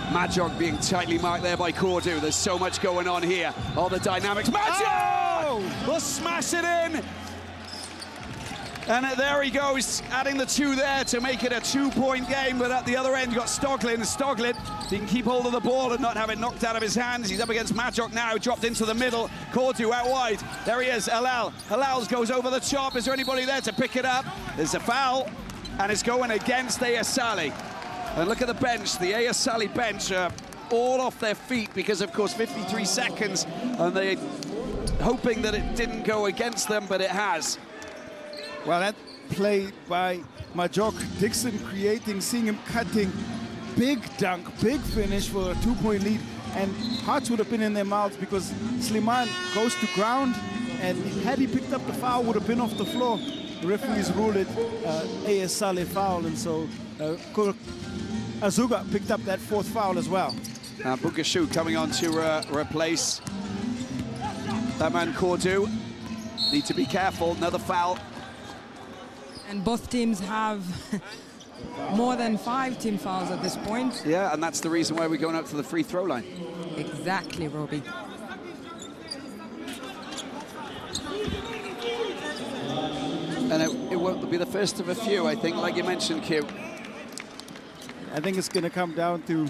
Majok being tightly marked there by Kordu. There's so much going on here. All the dynamics. Majok will smash it in. And there he goes, adding the two there to make it a two-point game. But at the other end, you've got Stoglin. Stoglin, he can keep hold of the ball and not have it knocked out of his hands. He's up against Majok now, dropped into the middle. Kordu out wide. There he is, Halal. Halal goes over the top. Is there anybody there to pick it up? There's a foul, and it's going against AS Salé. And look at the bench, the AS Salé bench, all off their feet because, of course, 53 seconds, and they're hoping that it didn't go against them, but it has. Well, that play by Majok, Dixon creating, seeing him cutting, big dunk, big finish for a two-point lead, and hearts would have been in their mouths because Slimane goes to ground, and had he picked up the foul, would have been off the floor. The referees ruled it AS Salé foul, and so Azuga picked up that fourth foul as well. Bugashu coming on to replace that man Kordu. Need to be careful, another foul. And both teams have more than 5 team fouls at this point. Yeah, and that's the reason why we're going up to the free throw line. Exactly, Robbie. And it won't be the first of a few, I think, like you mentioned, Q. I think it's going to come down to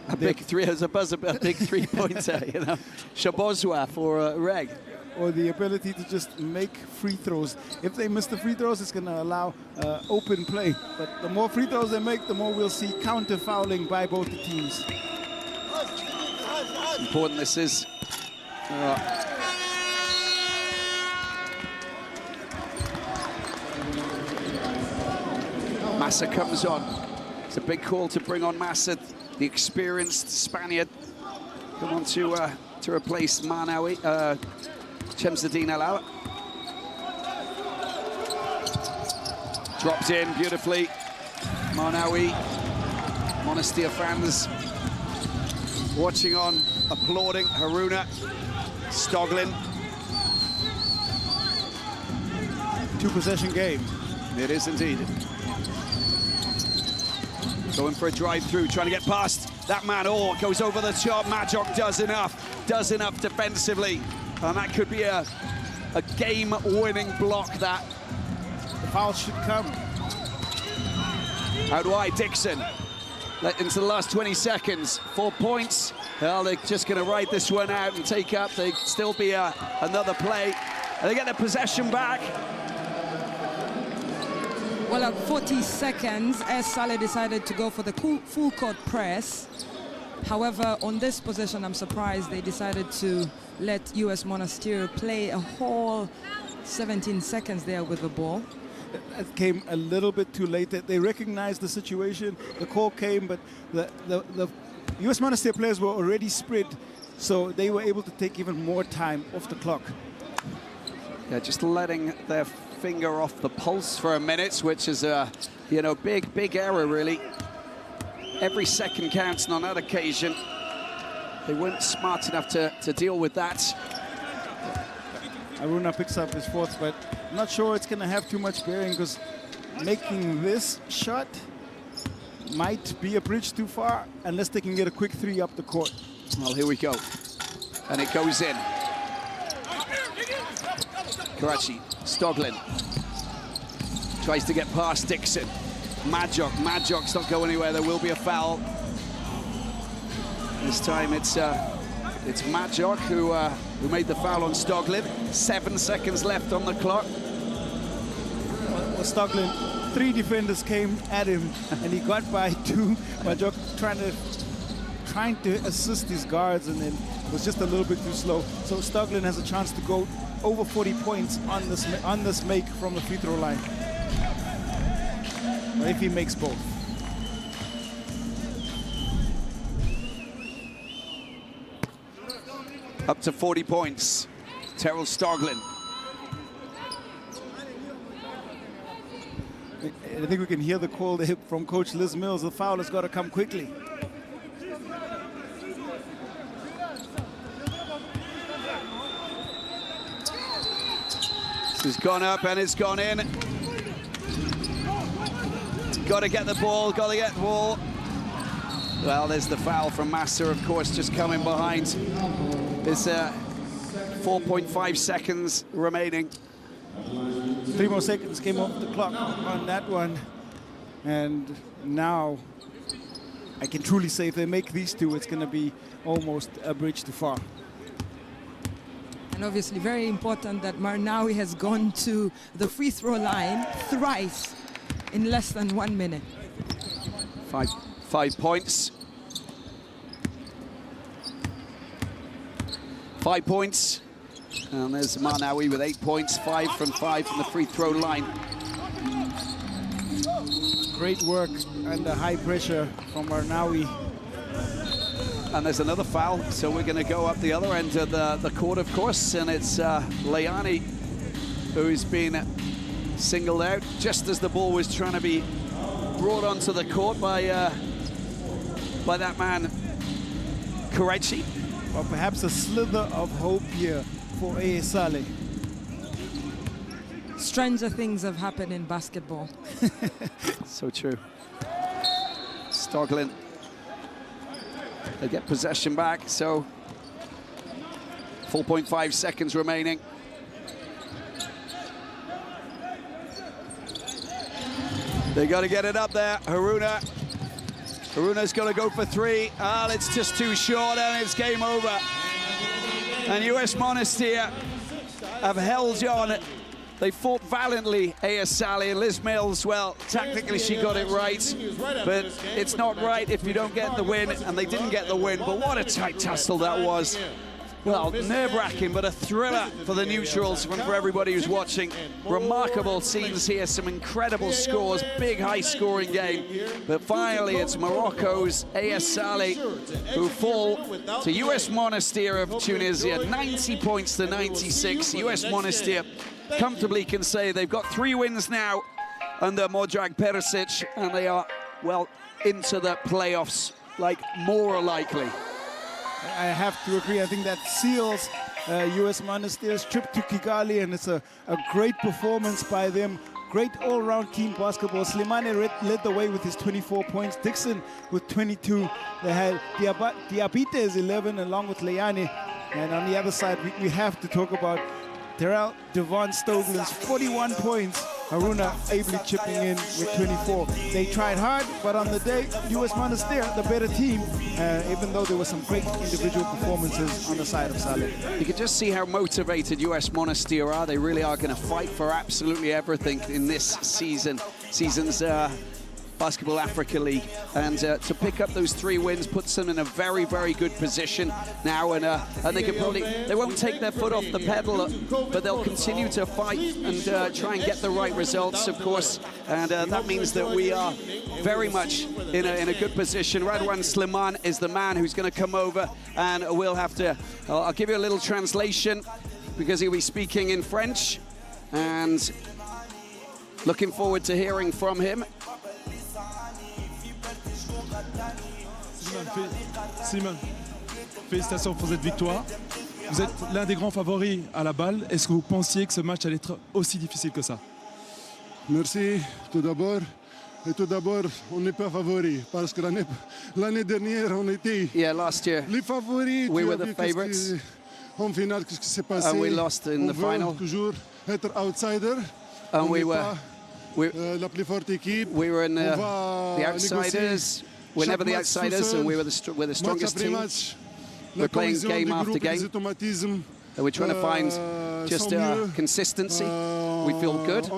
a big three, as a buzzer, a big three-pointer, you know. Shabozwa for Reg. Or the ability to just make free throws. If they miss the free throws, it's going to allow open play. But the more free throws they make, the more we'll see counter-fouling by both the teams. Important this is. Massa comes on. It's a big call to bring on Massa, the experienced Spaniard. Come on to replace Manawi. Chemseddine Alal. Dropped in beautifully. Manawi. Monastir fans watching on, applauding. Haruna. Stoglin. Two-possession game. It is indeed. Going for a drive-through, trying to get past that man. Oh, goes over the top. Majok does enough defensively. And that could be a game-winning block, that. The foul should come. Out wide, Dixon. Into the last 20 seconds. 4 points. Well, they're just going to ride this one out and take up. They still be another play. And they get their possession back. Well, at 40 seconds, AS Salé decided to go for the full court press. However, on this possession, I'm surprised they decided to let US Monastir play a whole 17 seconds there with the ball. It came a little bit too late. They recognized the situation. The call came, but the US Monastir players were already spread, so they were able to take even more time off the clock. Yeah, just letting their finger off the pulse for a minute, which is a, you know, big error, really. Every second counts, and on that occasion, they weren't smart enough to deal with that. Aruna picks up his fourth, but I'm not sure it's going to have too much bearing, because making this shot might be a bridge too far unless they can get a quick three up the court. Well, here we go. And it goes in. Karachi, Stoglin tries to get past Dixon. Madjok's not going anywhere. There will be a foul. This time it's Madjok who made the foul on Stoglin. 7 seconds left on the clock. Well, Stoglin, 3 defenders came at him, and he got by 2. Madjok trying to assist his guards, and then was just a little bit too slow. So Stoglin has a chance to go over 40 points on this make from the free throw line. But if he makes both. Up to 40 points. Terrell Stoglin. I think we can hear the call there from Coach Liz Mills. The foul has got to come quickly. This has gone up and it's gone in. Got to get the ball, got to get the ball. Well, there's the foul from Master, of course, just coming behind. There's 4.5 seconds remaining. 3 more seconds came off the clock on that one. And now I can truly say if they make these 2, it's going to be almost a bridge too far. And obviously very important that Marnawi has gone to the free throw line thrice in less than 1 minute. 5 points. 5 points. And there's Marnawi with 8 points, 5 from the free throw line. Great work under high pressure from Marnawi. And there's another foul, so we're going to go up the other end of the court, of course, and it's Layani who's been singled out just as the ball was trying to be brought onto the court by that man, Karachi. Or perhaps a slither of hope here for AS Salé. Stranger things have happened in basketball. So true. Stoglin. They get possession back, so 4.5 seconds remaining. They got to get it up there. Haruna's got to go for 3. It's just too short, and it's game over. And US Monastir have held on. They fought valiantly, AS Salé, and Liz Mills, well, tactically she got it right, but it's not right if you don't get the win, and they didn't get the win, but what a tight tussle that was. Well, nerve-wracking, but a thriller for the neutrals and for everybody who's watching. Remarkable scenes here, some incredible scores, big high-scoring game. But finally, it's Morocco's AS Salé who fall to US Monastir of Tunisia, 90 points to 96. US Monastir comfortably can say they've got 3 wins now under Modrag Perisic, and they are, well, into the playoffs, like more likely. I have to agree. I think that seals US Monastir's trip to Kigali, and it's a great performance by them. Great all-round team basketball. Slimane led the way with his 24 points. Dixon with 22. They had Diabite is 11 along with Layani. And on the other side, we have to talk about Terrell Devon Stoglin's 41 points. Haruna ably chipping in with 24. They tried hard, but on the day, US Monastir, the better team, even though there were some great individual performances on the side of Salé. You can just see how motivated US Monastir are. They really are going to fight for absolutely everything in this season. Season's Basketball Africa League. And to pick up those 3 wins puts them in a very, very good position now. And they can probably, they won't take their foot off the pedal, but they'll continue to fight and try and get the right results, of course. And that means that we are very much in a good position. Radwan Slimane is the man who's going to come over, and we'll have to, I'll give you a little translation because he'll be speaking in French, and looking forward to hearing from him. Simon, félicitations pour cette victoire. Vous êtes l'un des grands favoris à la balle. Est-ce que vous pensiez que ce match allait être aussi difficile que ça? Merci, tout d'abord. Et tout d'abord, on n'est pas favoris parce que l'année dernière, on était last year, les favoris. We were the favorites. En finale, qu'est-ce qui s'est passé? And we lost in the final. Toujours être outsider. And we were la plus forte équipe. We were in the outsiders. We're never the outsiders, and we're the strongest team. We're playing game after game. We're trying to find just consistency. We feel good.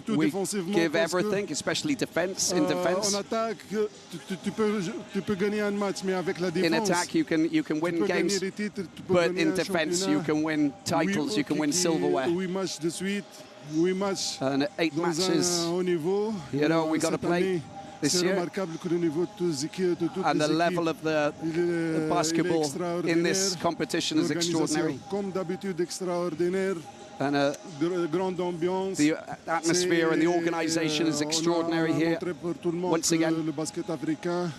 We give everything, especially defense. In defense, in attack you can win games, but in defense you can win titles, you can win silverware. And 8 matches, you know, we got to play this year. And the level of the basketball in this competition is extraordinary. And the atmosphere and the organization is extraordinary here, once again.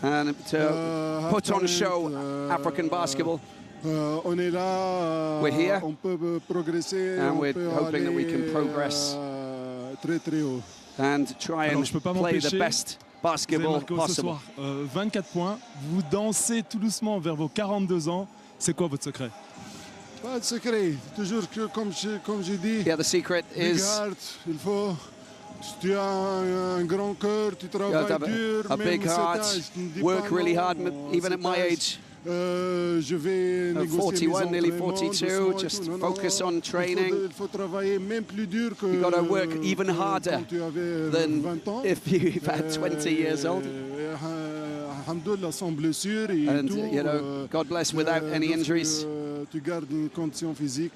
And to put on show African basketball. We're here, and we're hoping that we can progress and try and play the best basketball possible. 24 points, vous dansez tout doucement vers vos 42 ans. C'est quoi votre secret? Pas de secret, toujours comme j'ai dit. Yeah, the secret is il faut. Tu as un grand cœur, tu travailles dur, a big heart, work really hard, even at my age. Je vais 41, nearly 42, just focus on training. You've got to work even harder than if you've had 20 years old. And, you know, God bless, without any injuries.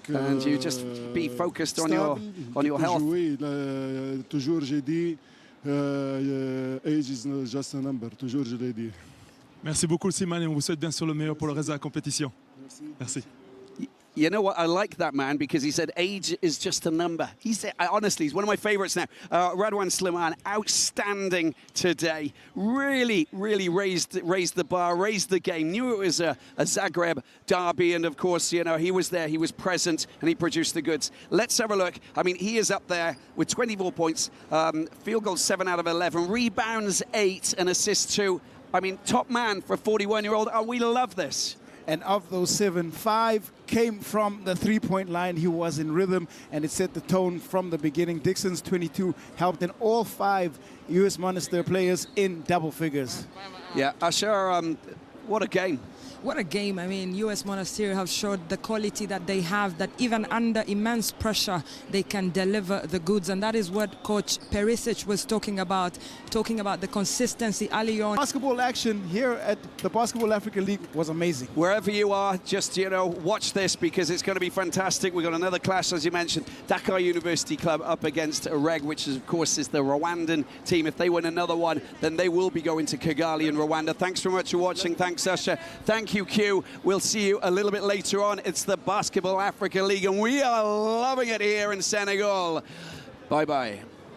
And you just be focused on your health. Toujours j'ai dit, age is just a number. Toujours je l'ai dit. Merci beaucoup, Simon, et on vous souhaite bien sûr le meilleur pour le reste de la compétition. Merci. You know what? I like that man because he said age is just a number. He said, honestly, he's one of my favorites now. Radwan Slimane, outstanding today. Really, really raised the bar, raised the game. Knew it was a Zagreb derby, and of course, you know, he was there, he was present, and he produced the goods. Let's have a look. I mean, he is up there with 24 points, field goals 7 out of 11, rebounds 8, and assists 2. I mean, top man for a 41-year-old. Oh, we love this. And of those 7, 5 came from the three-point line. He was in rhythm, and it set the tone from the beginning. Dixon's 22 helped, in all 5 US Monastir players in double figures. Yeah, Asher, what a game. What a game. I mean, US Monastir have showed the quality that they have, that even under immense pressure, they can deliver the goods. And that is what Coach Perisic was talking about the consistency early on. Basketball action here at the Basketball Africa League was amazing. Wherever you are, just, you know, watch this because it's going to be fantastic. We've got another clash, as you mentioned, Dakar University Club up against Reg, which is, of course, is the Rwandan team. If they win another one, then they will be going to Kigali in Rwanda. Thanks very much for watching. Thanks, Usher. Thank you, Q. We'll see you a little bit later on. It's the Basketball Africa League, and we are loving it here in Senegal. Bye-bye.